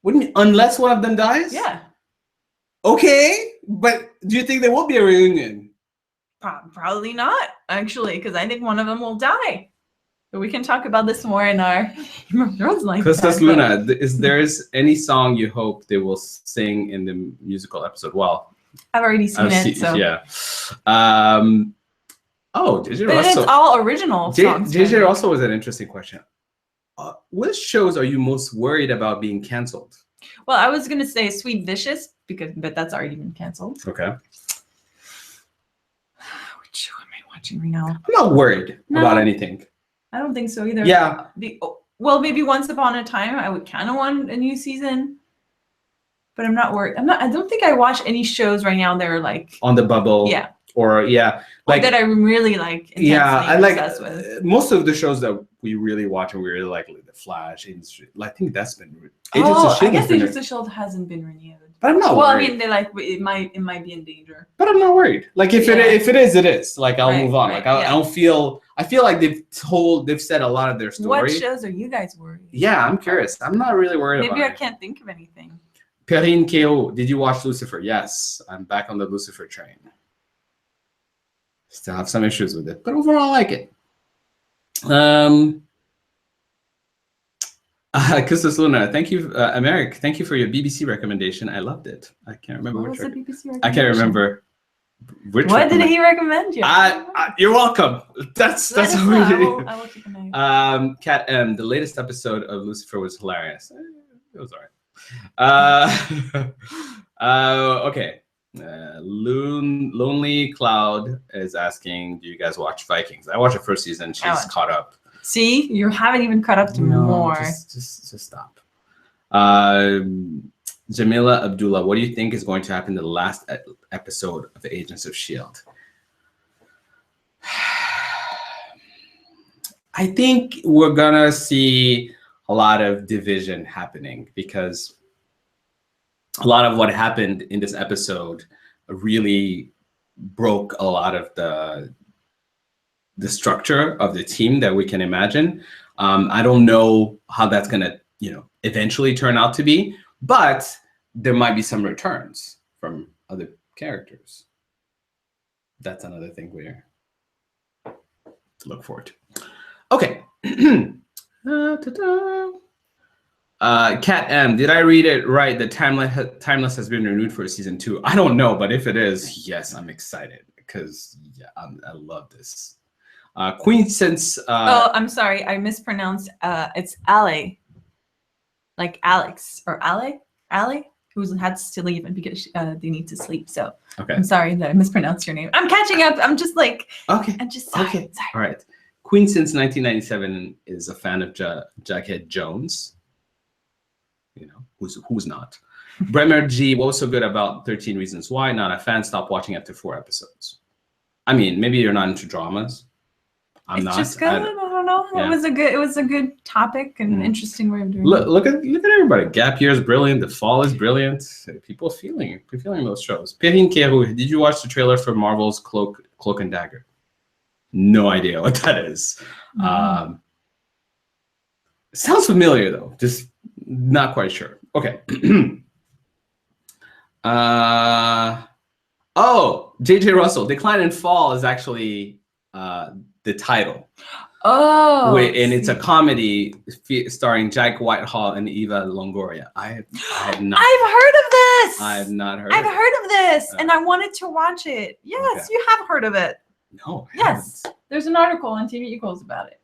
B: What do you mean, unless one of them dies?
A: Yeah.
B: Okay, but do you think there will be a reunion?
A: Probably not, actually, because I think one of them will die. But we can talk about this more in our Thrones like
B: Kustos Luna, is there any song you hope they will sing in the musical episode? Well,
A: I've already seen it, so
B: yeah. JJ Russell.
A: But it's all original songs.
B: JJ Russell was an interesting question. Which shows are you most worried about being canceled?
A: Well, I was gonna say Sweet Vicious but that's already been canceled.
B: Okay.
A: Which show am I watching right now?
B: I'm not worried about anything.
A: I don't think so either.
B: Yeah.
A: Well, maybe Once Upon a Time, I would kind of want a new season, but I'm not worried. I don't think I watch any shows right now that are like
B: on the bubble.
A: Yeah.
B: Or
A: like that I'm really like intensely
B: I like
A: with.
B: Most of the shows that we really watch and we really like The Flash, I think that's been
A: I guess Agents of Shield hasn't been renewed.
B: But I'm not worried.
A: I mean, it might be in danger.
B: But I'm not worried. Like if it is, it is. Like I'll move on. Like I don't feel. I feel like they've said a lot of their story.
A: What shows are you guys worried?
B: Yeah, I'm curious. I'm not really worried about it.
A: Maybe I can't think of anything.
B: Perrine Ko, did you watch Lucifer? Yes, I'm back on the Lucifer train. Still have some issues with it, but overall I like it. Kustos Luna, thank you, Americ. Thank you for your BBC recommendation. I loved it. I can't remember
A: what was the BBC recommendation?
B: I can't remember which.
A: What did he recommend you?
B: You're welcome. That's what we do.
A: I will keep an eye.
B: Kat M, the latest episode of Lucifer was hilarious. It was alright. Okay. Lonely Cloud is asking, do you guys watch Vikings? I watched the first season. She's caught up.
A: See, you haven't even caught up to more.
B: Just stop. Jamila Abdullah, what do you think is going to happen in the last episode of Agents of S.H.I.E.L.D.? I think we're gonna see a lot of division happening because a lot of what happened in this episode really broke a lot of the structure of the team that we can imagine. I don't know how that's gonna, eventually turn out to be, but there might be some returns from other characters. That's another thing we're to look forward to. Okay. Cat M, did I read it right? The Timeless has been renewed for season 2. I don't know, but if it is, yes, I'm excited because I love this. Queen since.
A: Oh, I'm sorry, I mispronounced. It's Ale, like Alex or Ale, who had to leave and because they need to sleep. So
B: Okay.
A: I'm sorry that I mispronounced your name. I'm catching up. I'm just like.
B: Okay.
A: I'm just sorry.
B: Okay.
A: Sorry.
B: All right. Queen since 1997 is a fan of Jughead Jones. You know, who's not? Bremer G, what was so good about 13 Reasons Why? Not a fan. Stopped watching after 4 episodes. I mean, maybe you're not into dramas. I'm not.
A: Just good. I don't know. Yeah. It was a good topic and interesting way of doing it.
B: Look at everybody. Gap Year is brilliant. The Fall is brilliant. People feeling those shows. Perrine Keru, did you watch the trailer for Marvel's Cloak and Dagger? No idea what that is. Sounds familiar though. Just not quite sure. Okay. JJ Russell, Decline and Fall is actually the title.
A: Oh.
B: And it's a comedy starring Jack Whitehall and Eva Longoria. I have not.
A: I've heard of this.
B: I have not heard.
A: I've heard of this, and I wanted to watch it. Yes, okay. You have heard of it.
B: No.
A: Yes, there's an article on TV Equals about it.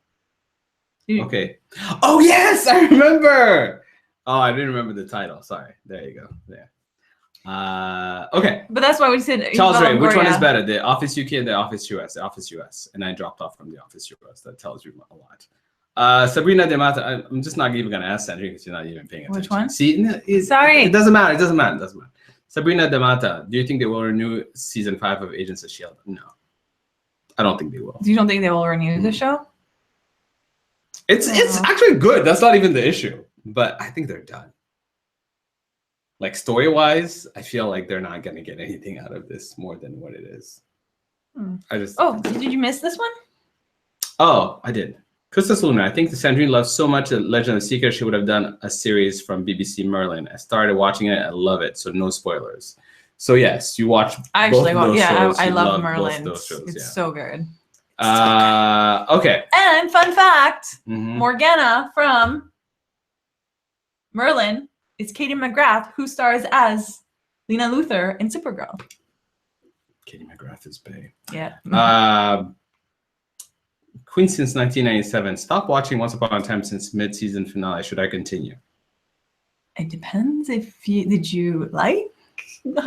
B: Okay. Oh yes, I remember. Oh, I didn't remember the title. Sorry. There you go. There. Okay.
A: But that's why we said
B: Charles Ray, which one is better, the Office UK and the Office US? The Office US, and I dropped off from the Office US. That tells you a lot. Sabrina De Mata, I'm just not even gonna ask Sandrine because you're not even paying attention.
A: Which one?
B: See,
A: sorry,
B: it doesn't matter. It doesn't matter. Sabrina De Mata, do you think they will renew season 5 of Agents of S.H.I.E.L.D.? No, I don't think they will.
A: You don't think they will renew the show?
B: It's actually good. That's not even the issue. But I think they're done. Like story-wise, I feel like they're not gonna get anything out of this more than what it is.
A: Did you miss this one?
B: Oh, I did. Christus Luna, I think the Sandrine loves so much The Legend of Seeker, she would have done a series from BBC Merlin. I started watching it, I love it, so no spoilers. So yes, you watch.
A: I actually watch. Yeah, I love Merlin. It's so good.
B: Okay.
A: And fun fact, Morgana from Merlin is Katie McGrath, who stars as Lena Luthor in Supergirl.
B: Katie McGrath is bae.
A: Yeah.
B: Queen since 1997. Stop watching Once Upon a Time since mid-season finale. Should I continue?
A: It depends did you like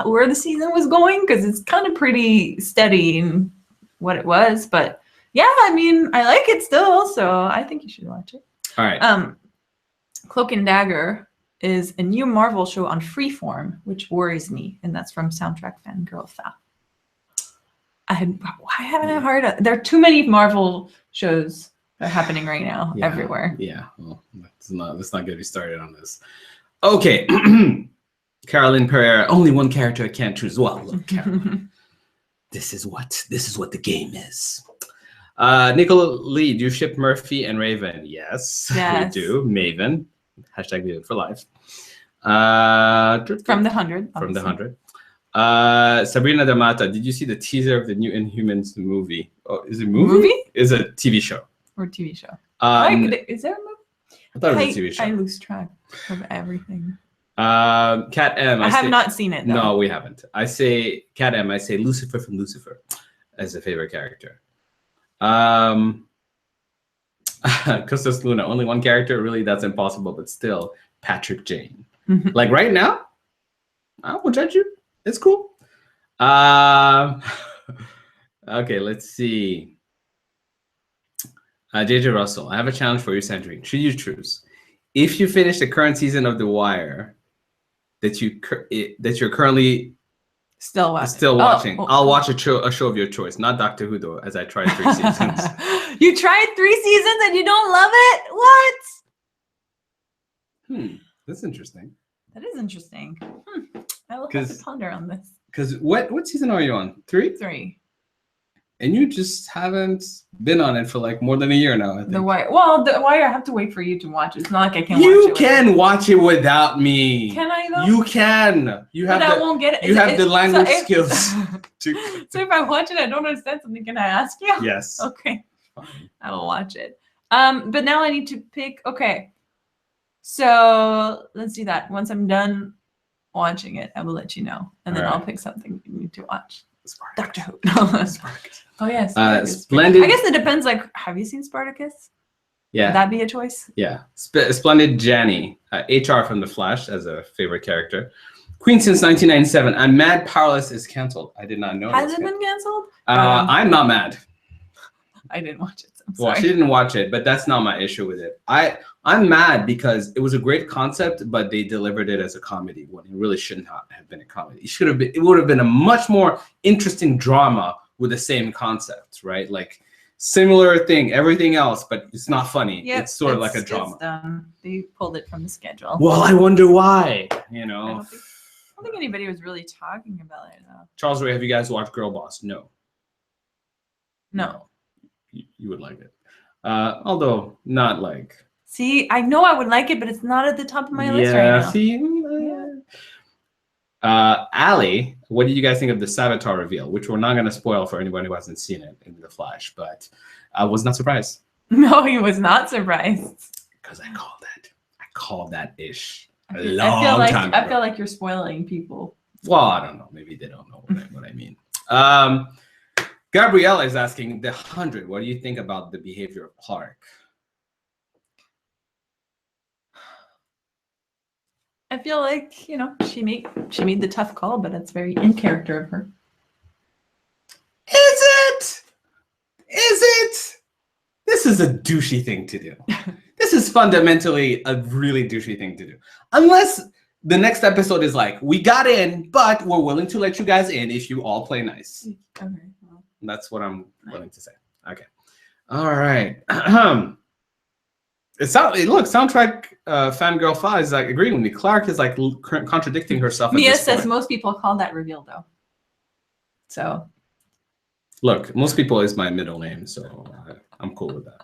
A: where the season was going, because it's kind of pretty steady in what it was. But yeah, I mean, I like it still, so I think you should watch it.
B: All right.
A: Cloak and Dagger is a new Marvel show on Freeform, which worries me, and that's from Soundtrack Fangirl Fa. Why haven't I heard of? There are too many Marvel shows that are happening right now everywhere.
B: Yeah, well, let's not get me started on this. Okay, Carolyn Pereira, only one character I can't choose. Well, look, Carolyn, this is what the game is. Nicola Lee, do you ship Murphy and Raven? Yes. We do. Maven. Hashtag Maven for life.
A: From the 100.
B: From the 100. Sabrina De Mata, did you see the teaser of the new Inhumans movie? Oh, is it a movie? Is it a TV show?
A: Or TV show. Is there a movie?
B: I thought it was a TV show.
A: I lose track of everything.
B: Cat M.
A: I have not seen it, though.
B: No, we haven't. I say Cat M. I say Lucifer from Lucifer as a favorite character. Custos Luna, only one character? Really, that's impossible, but still, Patrick Jane. Like right now, I won't judge you. It's cool. Okay, let's see. JJ Russell, I have a challenge for you, Sandrine. Should you choose? If you finish the current season of The Wire that you're currently
A: still
B: watching, I'll watch a show of your choice, not Doctor Who though, as I tried 3 seasons.
A: You tried 3 seasons and you don't love it? What?
B: That's interesting.
A: That is interesting. I will have to ponder on this.
B: Because what season are you on? 3?
A: 3.
B: And you just haven't been on it for like more than a year now, I think.
A: The Wire. Well, The Wire, I have to wait for you to watch it. It's not like I can watch it.
B: You can watch it without me.
A: Can I though?
B: You can. You have
A: I won't get it.
B: You have the language skills.
A: So if I watch it, I don't understand something, can I ask you?
B: Yes.
A: Okay.
B: Fine.
A: I will watch it. But now I need to pick. Okay, so let's do that. Once I'm done watching it, I will let you know, and then I'll pick something you need to watch. Doctor Who.
B: Spartacus.
A: Oh yes.
B: Splendid.
A: I guess it depends. Like, have you seen Spartacus?
B: Yeah.
A: Would that be a choice?
B: Yeah. Splendid Janny, HR from The Flash as a favorite character. Queen since 1997, and Mad Powerless is canceled. I did not know.
A: Has it been canceled?
B: I'm not mad.
A: I didn't watch it. So I'm
B: well,
A: sorry.
B: she didn't watch it, but that's not my issue with it. I'm mad because it was a great concept, but they delivered it as a comedy when it really shouldn't have been a comedy. It would have been a much more interesting drama with the same concept, right? Like similar thing, everything else, but it's not funny.
A: Yep,
B: it's sort of like a drama.
A: It's done. They pulled it from the schedule.
B: Well, I wonder why. You know.
A: I don't think anybody was really talking about it though.
B: Charles Ray, have you guys watched Girl Boss? No.
A: No.
B: You would like it. Although not like.
A: See, I know I would like it, but it's not at the top of my list right now.
B: See. Ali, what did you guys think of the Savitar reveal? Which we're not going to spoil for anyone who hasn't seen it in The Flash, but I was not surprised.
A: No, he was not surprised.
B: Because I called that ish.
A: I feel like you're spoiling people.
B: Well, I don't know. Maybe they don't know what I mean. Gabrielle is asking, the 100, what do you think about the behavior of Clark?
A: I feel like, you know, she made the tough call, but it's very in character of her.
B: Is it? This is a douchey thing to do. This is fundamentally a really douchey thing to do. Unless the next episode is like, we got in, but we're willing to let you guys in if you all play nice.
A: Okay. Well,
B: that's what I'm willing to say. Okay. All right. Soundtrack Fangirl 5 is like agreeing with me. Clark is like contradicting herself.
A: Mia says most people call that reveal though. So.
B: Look, most people is my middle name, so I'm cool with that.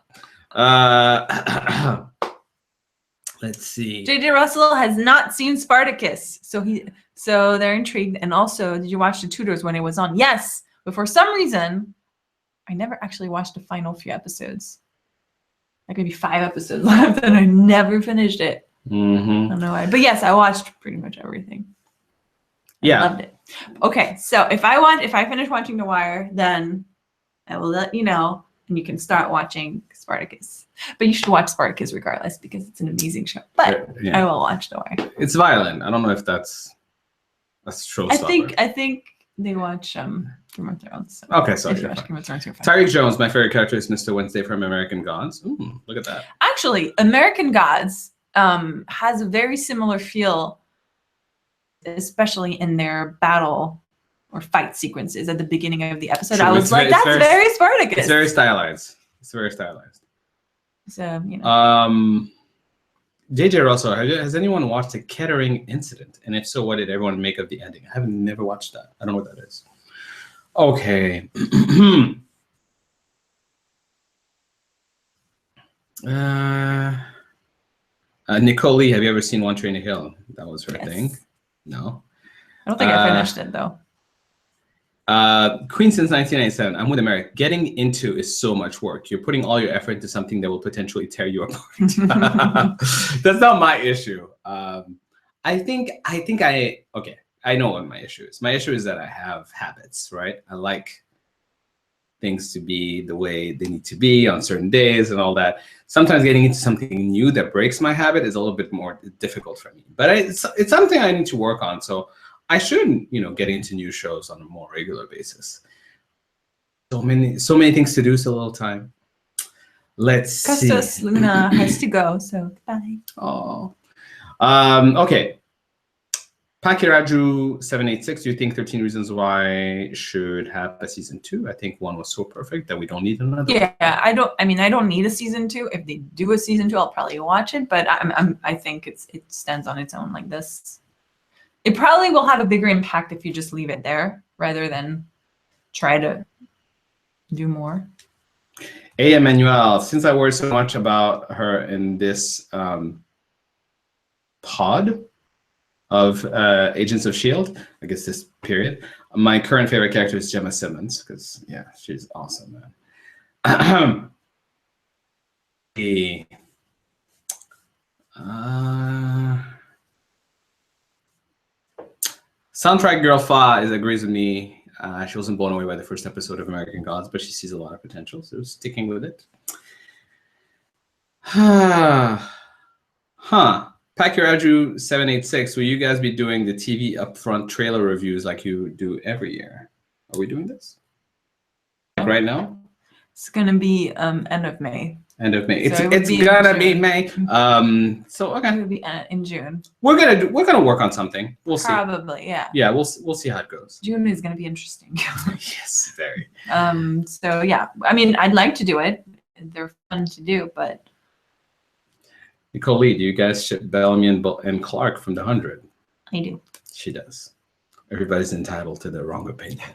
B: Let's see. JJ
A: Russell has not seen Spartacus, so they're intrigued. And also, did you watch the Tudors when it was on? Yes, but for some reason, I never actually watched the final few episodes. Like maybe 5 episodes left, and I never finished it.
B: Mm-hmm.
A: I don't know why, but yes, I watched pretty much everything. I loved it. Okay, so if I finish watching The Wire, then I will let you know, and you can start watching Spartacus. But you should watch Spartacus regardless because it's an amazing show. But I will watch The Wire.
B: It's violent. I don't know if that's a showstopper.
A: I think they watch Game of Thrones. So
B: okay, so
A: if you watch Game of Thrones, you're fine.
B: Tyreek Jones, my favorite character is Mr. Wednesday from American Gods. Ooh, look at that.
A: Actually, American Gods has a very similar feel, especially in their battle or fight sequences at the beginning of the episode. True. I was like, that's very Spartacus.
B: It's very stylized. So, you know. JJ Russell, has anyone watched the Kettering incident? And if so, what did everyone make of the ending? I haven't never watched that. I don't know what that is. Okay. Nicole Lee, have you ever seen One Tree in a Hill? That was her thing. No.
A: I don't think I finished it though.
B: Queen since 1997. I'm with Americ. Getting into is so much work. You're putting all your effort into something that will potentially tear you apart. That's not my issue. I know what my issue is. My issue is that I have habits, right? I like things to be the way they need to be on certain days and all that. Sometimes getting into something new that breaks my habit is a little bit more difficult for me. But it's something I need to work on. So I should, get into new shows on a more regular basis. So many things to do, so little time. Let's see.
A: Custos Luna has to go, so bye.
B: Oh. Okay. Pakiraju 786. Do you think 13 Reasons Why should have a season 2? I think 1 was so perfect that we don't need another.
A: Yeah, I don't need a season 2. If they do a season 2, I'll probably watch it. But I think it stands on its own like this. It probably will have a bigger impact if you just leave it there rather than try to do more.
B: Hey, Emmanuel, since I worry so much about her in this pod of Agents of S.H.I.E.L.D., I guess this period, my current favorite character is Gemma Simmons because, yeah, she's awesome, man. Soundtrack Girl Fa agrees with me. She wasn't blown away by the first episode of American Gods, but she sees a lot of potential, so sticking with it. Huh. Pakiraju 786, will you guys be doing the TV upfront trailer reviews like you do every year? Are we doing this? Like right now?
A: It's gonna be end of May.
B: End of May.
A: So
B: it's gonna be May. So okay.
A: It would be in June.
B: We're gonna work on something. We'll see.
A: Probably, yeah.
B: Yeah, we'll see how it goes.
A: June is gonna be interesting.
B: Yes, very.
A: So yeah, I mean, I'd like to do it. They're fun to do, but.
B: Nicole Lee, do you guys ship Bellamy and Clark from the 100?
A: I do.
B: She does. Everybody's entitled to their wrong opinion.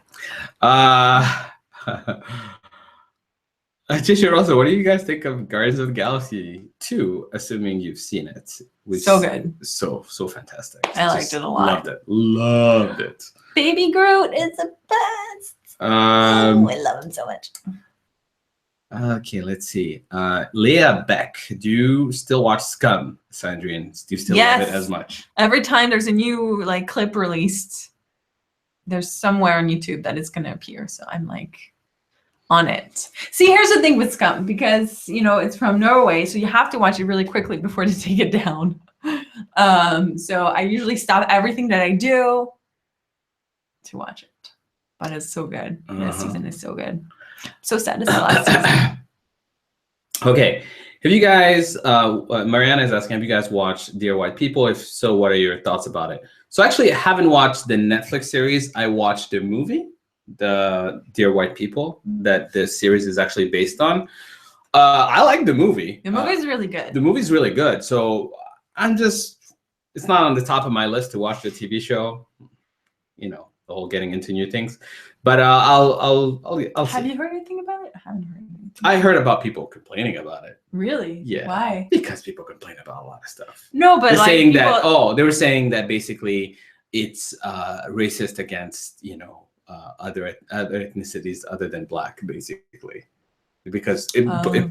B: Tisha Rosa, what do you guys think of Guardians of the Galaxy 2, assuming you've seen it?
A: So good.
B: So fantastic.
A: I liked it a lot.
B: Loved it.
A: Baby Groot is the best. I love him so much.
B: Okay, let's see. Leah Beck, do you still watch Scum, Sandrine? Do you still love it as much?
A: Every time there's a new clip released, there's somewhere on YouTube that it's gonna appear. So I'm on it. See, here's the thing with Scum, because it's from Norway, so you have to watch it really quickly before to take it down. So I usually stop everything that I do to watch it. But it's so good. This season is so good. So sad to see the last season.
B: Okay. Have you guys, Mariana is asking, have you guys watched Dear White People? If so, what are your thoughts about it? So actually, I haven't watched the Netflix series. I watched the movie, the Dear White People, that this series is actually based on. I like the movie.
A: The movie's really good.
B: The movie's really good. So it's not on the top of my list to watch the TV show, the whole getting into new things. But I'll
A: Have you heard anything about it? I haven't heard anything.
B: I heard about people complaining about it.
A: Really?
B: Yeah.
A: Why?
B: Because people complain about a lot of stuff.
A: No, but
B: saying they were saying that basically it's racist against other ethnicities other than Black, basically, because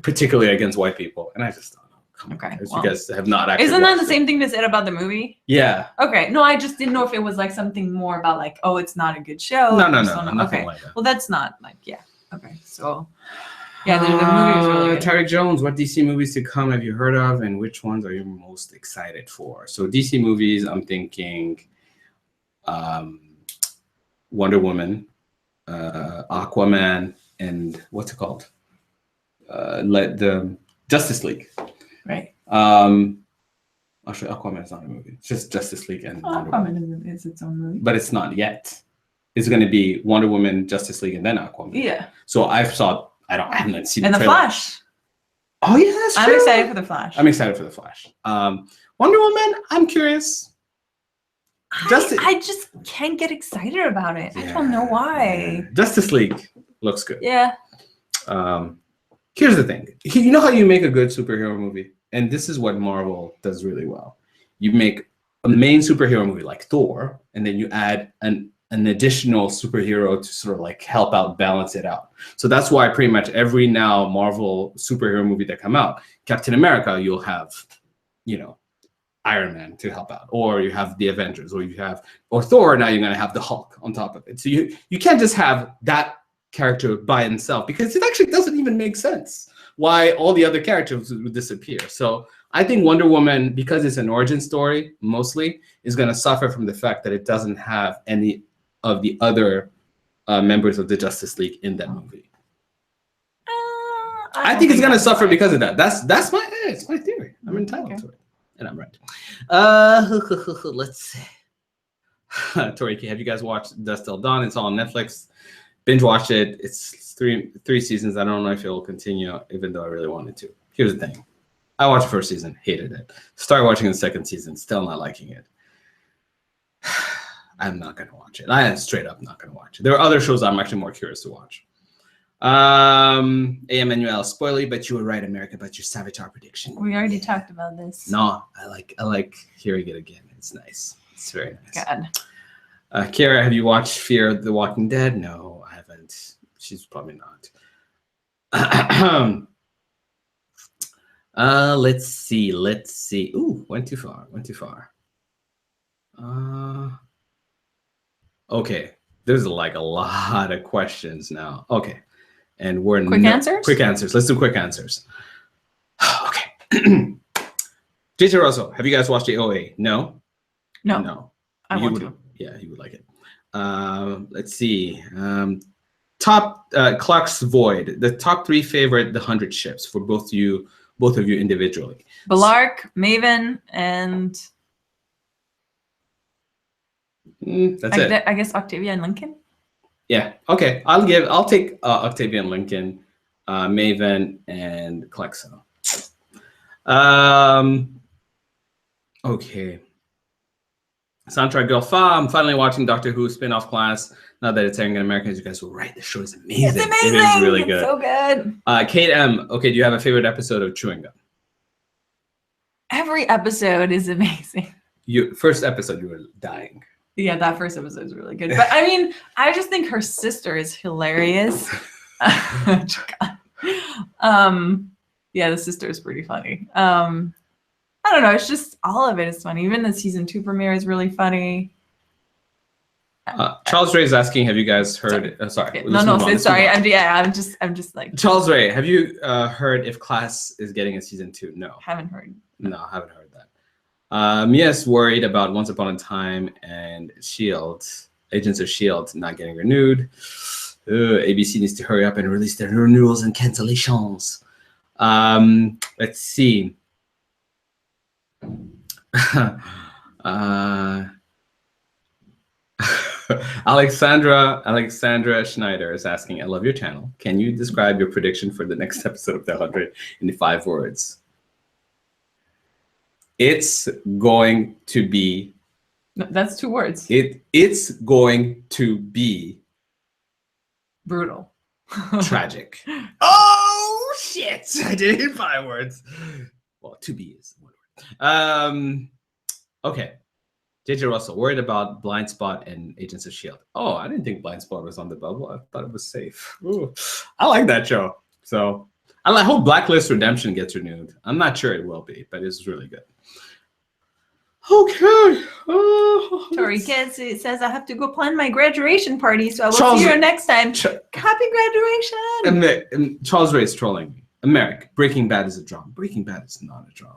B: particularly against white people. And I just don't know.
A: Okay.
B: You guys have not actually.
A: Isn't that the same thing they said about the movie?
B: Yeah.
A: Okay. No, I just didn't know if it was something more about it's not a good show.
B: No, nothing
A: okay.
B: Like that.
A: Well, that's not Okay. So, yeah, the movie was really good.
B: Tarek Jones, what DC movies to come have you heard of, and which ones are you most excited for? So DC movies, I'm thinking, Wonder Woman, Aquaman, and what's it called? The Justice League.
A: Right.
B: Actually, Aquaman is not a movie. It's just Justice League and
A: Aquaman is its own movie.
B: But it's not yet. It's going to be Wonder Woman, Justice League, and then Aquaman.
A: Yeah.
B: So I haven't seen
A: and the Flash.
B: Oh yeah, that's true.
A: I'm excited for the Flash.
B: I'm excited for the Flash. Wonder Woman, I'm curious.
A: I just can't get excited about it. I don't know why.
B: Justice League looks good.
A: Yeah.
B: Here's the thing. You know how you make a good superhero movie? And this is what Marvel does really well. You make a main superhero movie like Thor, and then you add an additional superhero to sort of help out, balance it out. So that's why pretty much every now Marvel superhero movie that come out, Captain America, you'll have, Iron Man to help out, or you have the Avengers, or Thor. Now you're going to have the Hulk on top of it. So you can't just have that character by himself, because it actually doesn't even make sense why all the other characters would disappear. So I think Wonder Woman, because it's an origin story mostly, is going to suffer from the fact that it doesn't have any of the other members of the Justice League in that movie. I think it's going to suffer because of that. That's my theory. I'm entitled to it, and I'm right. Let's see. Toriki, have you guys watched Dust Till Dawn? It's all on Netflix. Binge watch it. It's three seasons. I don't know if it will continue, even though I really wanted to. Here's the thing. I watched the first season, hated it. Started watching the second season, still not liking it. I'm not going to watch it. I am straight up not going to watch it. There are other shows I'm actually more curious to watch. Emmanuel, spoiler, but you were right, America, about your Savitar prediction.
A: We already talked about this.
B: No, I like hearing it again. It's nice. It's very nice.
A: God.
B: Kara, have you watched Fear of the Walking Dead? No, I haven't. She's probably not. Let's see. Ooh, went too far. Okay. There's like a lot of questions now. Okay. And we're
A: Quick answers?
B: Quick answers. Let's do quick answers. Okay. JJ Russell, have you guys watched the OA? No?
A: No. I want to.
B: Yeah, you would like it. Let's see. Top Clark's Void, the top 3 favorite The 100 ships for both of you individually.
A: Bellark, Maven, and
B: that's it.
A: I guess Octavia and Lincoln.
B: Yeah. Okay. I'll take Octavia and Lincoln, Maven, and Clexo. Okay. Santra Gelfa, I'm finally watching Doctor Who spin-off Class. Now that it's airing in America, you guys were right. The show is amazing.
A: It's amazing.
B: It is really good.
A: It's so good.
B: Kate M. Okay, do you have a favorite episode of Chewing Gum?
A: Every episode is amazing.
B: First episode, you were dying.
A: Yeah, that first episode is really good. But I mean, I just think her sister is hilarious. Yeah, the sister is pretty funny. I don't know. It's just all of it is funny. Even the season 2 premiere is really funny.
B: Charles Ray is asking, have you guys heard? Sorry.
A: Sorry. I'm just like.
B: Charles Ray, have you heard if Class is getting a season 2? No.
A: Haven't heard.
B: No, haven't heard that. Mia's worried about Once Upon a Time and Shield, Agents of Shield, not getting renewed. ABC needs to hurry up and release their renewals and cancellations. Let's see. Alexandra Schneider is asking, I love your channel. Can you describe your prediction for the next episode of The 100 in 5 words? It's going to be...
A: No, that's 2 words.
B: It's going to be...
A: brutal.
B: Tragic. Oh, shit! I did it in 5 words. Well, to be is 1 word. Okay. JJ Russell, worried about Blind Spot and Agents of S.H.I.E.L.D. Oh, I didn't think Blind Spot was on the bubble. I thought it was safe. Ooh, I like that show. So I hope Blacklist Redemption gets renewed. I'm not sure it will be, but it's really good. Okay.
A: Tori Kids says I have to go plan my graduation party, so I will see you next time. Happy graduation.
B: And Charles Ray is trolling me. Americ, Breaking Bad is a drama. Breaking Bad is not a drama.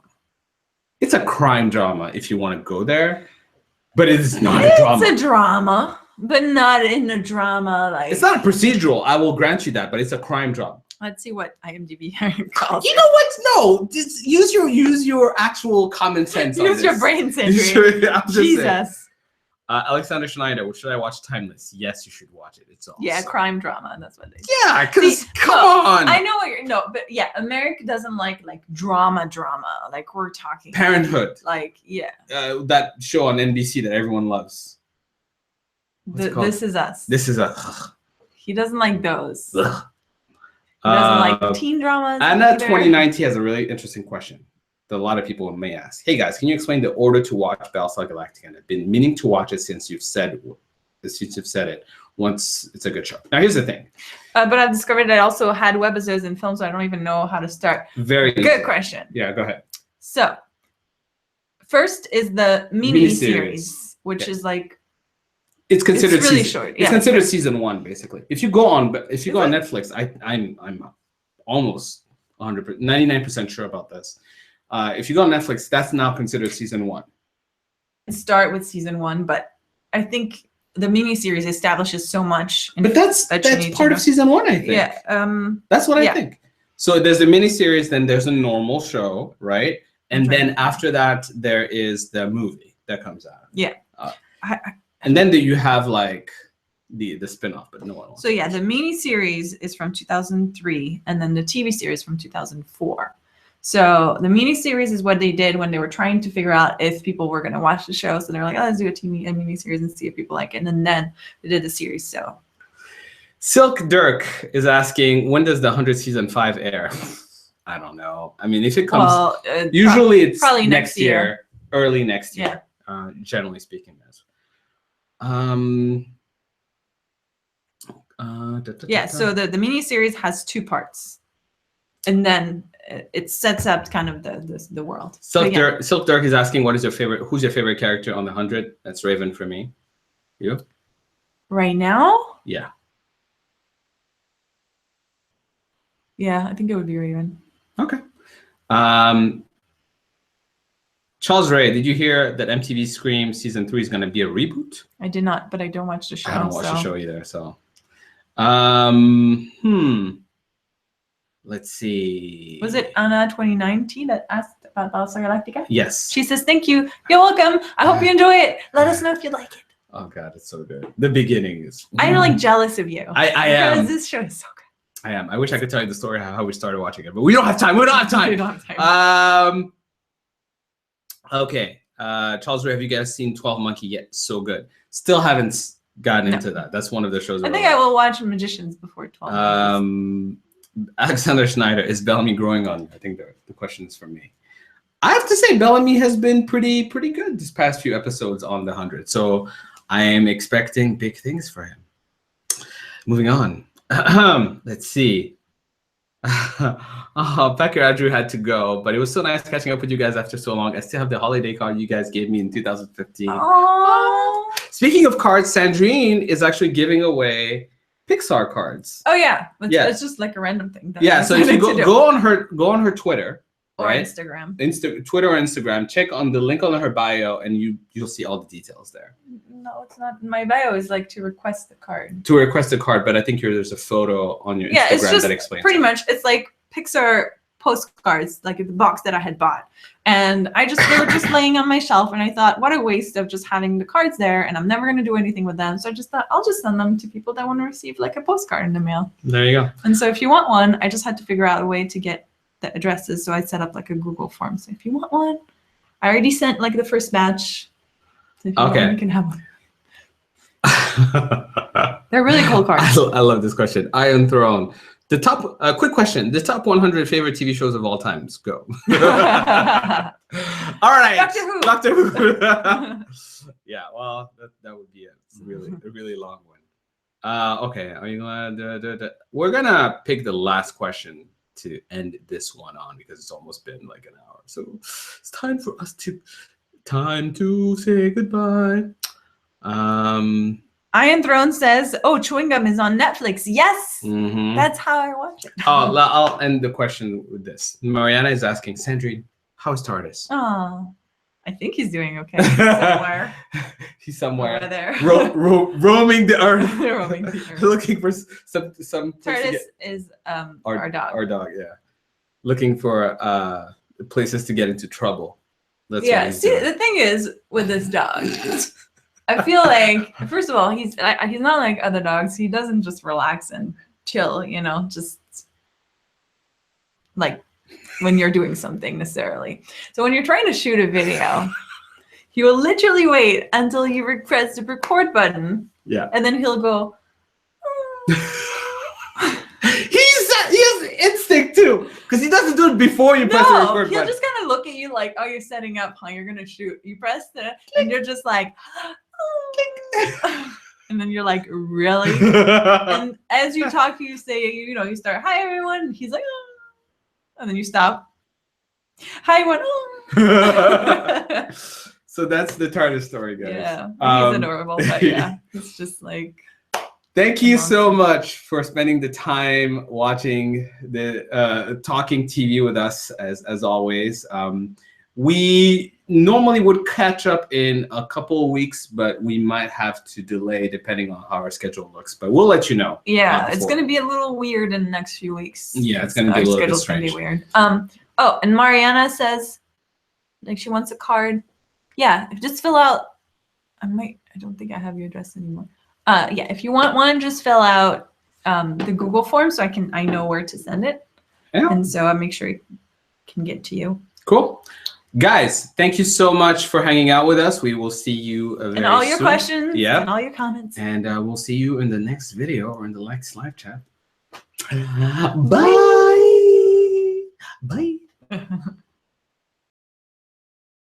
B: It's a crime drama if you want to go there. But it is not a drama.
A: It's a drama, but not in a drama like.
B: It's not a procedural. I will grant you that, but it's a crime drama.
A: Let's see what IMDb calls.
B: You know what? No, just use your actual common sense.
A: Use your brain, Sandrine. Jesus.
B: Alexander Schneider, should I watch Timeless? Yes, you should watch it. It's awesome.
A: Yeah, crime drama. That's what they say.
B: Yeah, because come on.
A: I know what you're but yeah, Americ doesn't like drama. Like we're talking
B: Parenthood.
A: Like yeah.
B: That show on NBC that everyone loves.
A: This Is Us.
B: This Is Us.
A: He doesn't like those. Ugh. He doesn't like teen dramas.
B: Anna 2019 has a really interesting question that a lot of people may ask. Hey guys, can you explain the order to watch Battlestar Galactica? I've been meaning to watch it since you've said it. Once it's a good show. Now here's the thing.
A: But I've discovered I also had webisodes and films, so I don't even know how to start.
B: Very
A: good question.
B: Yeah, go ahead.
A: So first is the mini series, which is like
B: it's considered
A: really short.
B: It's considered season 1 basically. If you go on Netflix, I'm almost 99% sure about this. If you go on Netflix, that's now considered season 1.
A: Start with season 1, but I think the miniseries establishes so much.
B: But that's part of season 1, I think.
A: Yeah.
B: That's what I think. So there's the miniseries, then there's a normal show, right? And then after that, there is the movie that comes out.
A: Yeah.
B: And then you have like the spin-off, but no one wants.
A: So yeah, the miniseries is from 2003, and then the TV series from 2004. So the miniseries is what they did when they were trying to figure out if people were going to watch the show. So they were like, oh, let's do a miniseries and see if people like it. And then they did the series. So
B: Silk Dirk is asking, when does the 100 season 5 air? I don't know. I mean, if it comes, usually it's probably next year, early next year. Yeah. Generally speaking, that's.
A: So the miniseries has 2 parts. and then it sets up kind of the world.
B: Silk Dark is asking, who's your favorite character on the 100? That's Raven for me. You?
A: Right now?
B: Yeah.
A: Yeah, I think it would be Raven.
B: Okay. Charles Ray, did you hear that MTV Scream season 3 is going to be a reboot?
A: I did not, but I don't watch the show.
B: I don't watch the show either. So, let's see.
A: Was it Anna 2019 that asked about Battlestar Galactica?
B: Yes.
A: She says, "Thank you. You're welcome. I hope you enjoy it. Let us know if you like it."
B: Oh God, it's so good. The beginning is.
A: I'm like jealous of you.
B: I am.
A: Because this show is so good.
B: I am. I wish I could tell you the story how we started watching it, but we don't have time. We don't have time.
A: We don't have time.
B: Okay. Charles Ray, have you guys seen 12 Monkey yet? So good. Still haven't gotten into that. That's one of the shows.
A: I think I will watch Magicians before 12.
B: Alexander Schneider, is Bellamy growing on? I think the question is for me. I have to say Bellamy has been pretty good this past few episodes on the 100. So I am expecting big things for him. Moving on. Let's see. Pecker Andrew had to go, but it was so nice catching up with you guys after so long. I still have the holiday card you guys gave me in 2015.
A: Aww.
B: Speaking of cards, Sandrine is actually giving away Pixar cards.
A: Oh yeah, it's just like a random thing.
B: Yeah, so if you go on her Twitter
A: or
B: right?
A: Instagram,
B: Twitter or Instagram, check on the link on her bio, and you'll see all the details there.
A: No, it's not. My bio is like to request the card.
B: To request a card, but I think there's a photo on your Instagram
A: it's just
B: that explains.
A: Pretty much, it's like Pixar postcards, like the box that I had bought, and they were just laying on my shelf, and I thought, what a waste of just having the cards there, and I'm never going to do anything with them. So I just thought I'll just send them to people that want to receive like a postcard in the mail.
B: There you go.
A: And so if you want one, I just had to figure out a way to get the addresses. So I set up like a Google form. So if you want one, I already sent like the first batch. So if you want one, you can have one. They're really cool cards.
B: I love this question. Iron Throne. The top, quick question. The top 100 favorite TV shows of all times. Go. All right.
A: Doctor Who.
B: Yeah, well, that would be a really long one. Okay, are you gonna we're gonna pick the last question to end this one on because it's almost been like an hour. So it's time for us to say goodbye.
A: Iron Throne says, "Oh, Chewing Gum is on Netflix." Yes, that's how I watch it.
B: I'll end the question with this. Mariana is asking, Sandrine, how is TARDIS?
A: Oh, I think he's doing okay somewhere.
B: He's somewhere
A: over there,
B: roaming the earth,
A: roaming the earth.
B: looking for some.
A: TARDIS is our dog.
B: Our dog, yeah, looking for places to get into trouble. That's
A: see, the thing is with this dog. I feel like, first of all, he's not like other dogs. He doesn't just relax and chill, just like when you're doing something necessarily. So when you're trying to shoot a video, he will literally wait until you press the record button.
B: Yeah.
A: And then he'll go.
B: He has instinct too, because he doesn't do it before you press the record button.
A: He'll just kind of look at you like, oh, you're setting up, huh? You're gonna shoot. You press and you're just like. And then you're like, really? And as you talk, you say, you start, hi everyone. He's like, oh. And then you stop. Hi everyone. Oh.
B: So that's the TARDIS story, guys.
A: Yeah, he's adorable, but yeah, it's just like.
B: Thank you so much for spending the time watching the talking TV with us, as always. We normally would catch up in a couple of weeks, but we might have to delay depending on how our schedule looks. But we'll let you know.
A: Yeah, it's going to be a little weird in the next few weeks.
B: Yeah, it's going to be a little bit strange.
A: Gonna be weird. Oh, and Mariana says, like, she wants a card. Yeah, just fill out. I don't think I have your address anymore. Yeah, if you want one, just fill out the Google form so I know where to send it. Yeah. And so I'll make sure it can get to you.
B: Cool. Guys, thank you so much for hanging out with us. We will see you very soon.
A: And all your questions
B: and
A: all your comments.
B: And we'll see you in the next video or in the next live chat. Bye. Bye.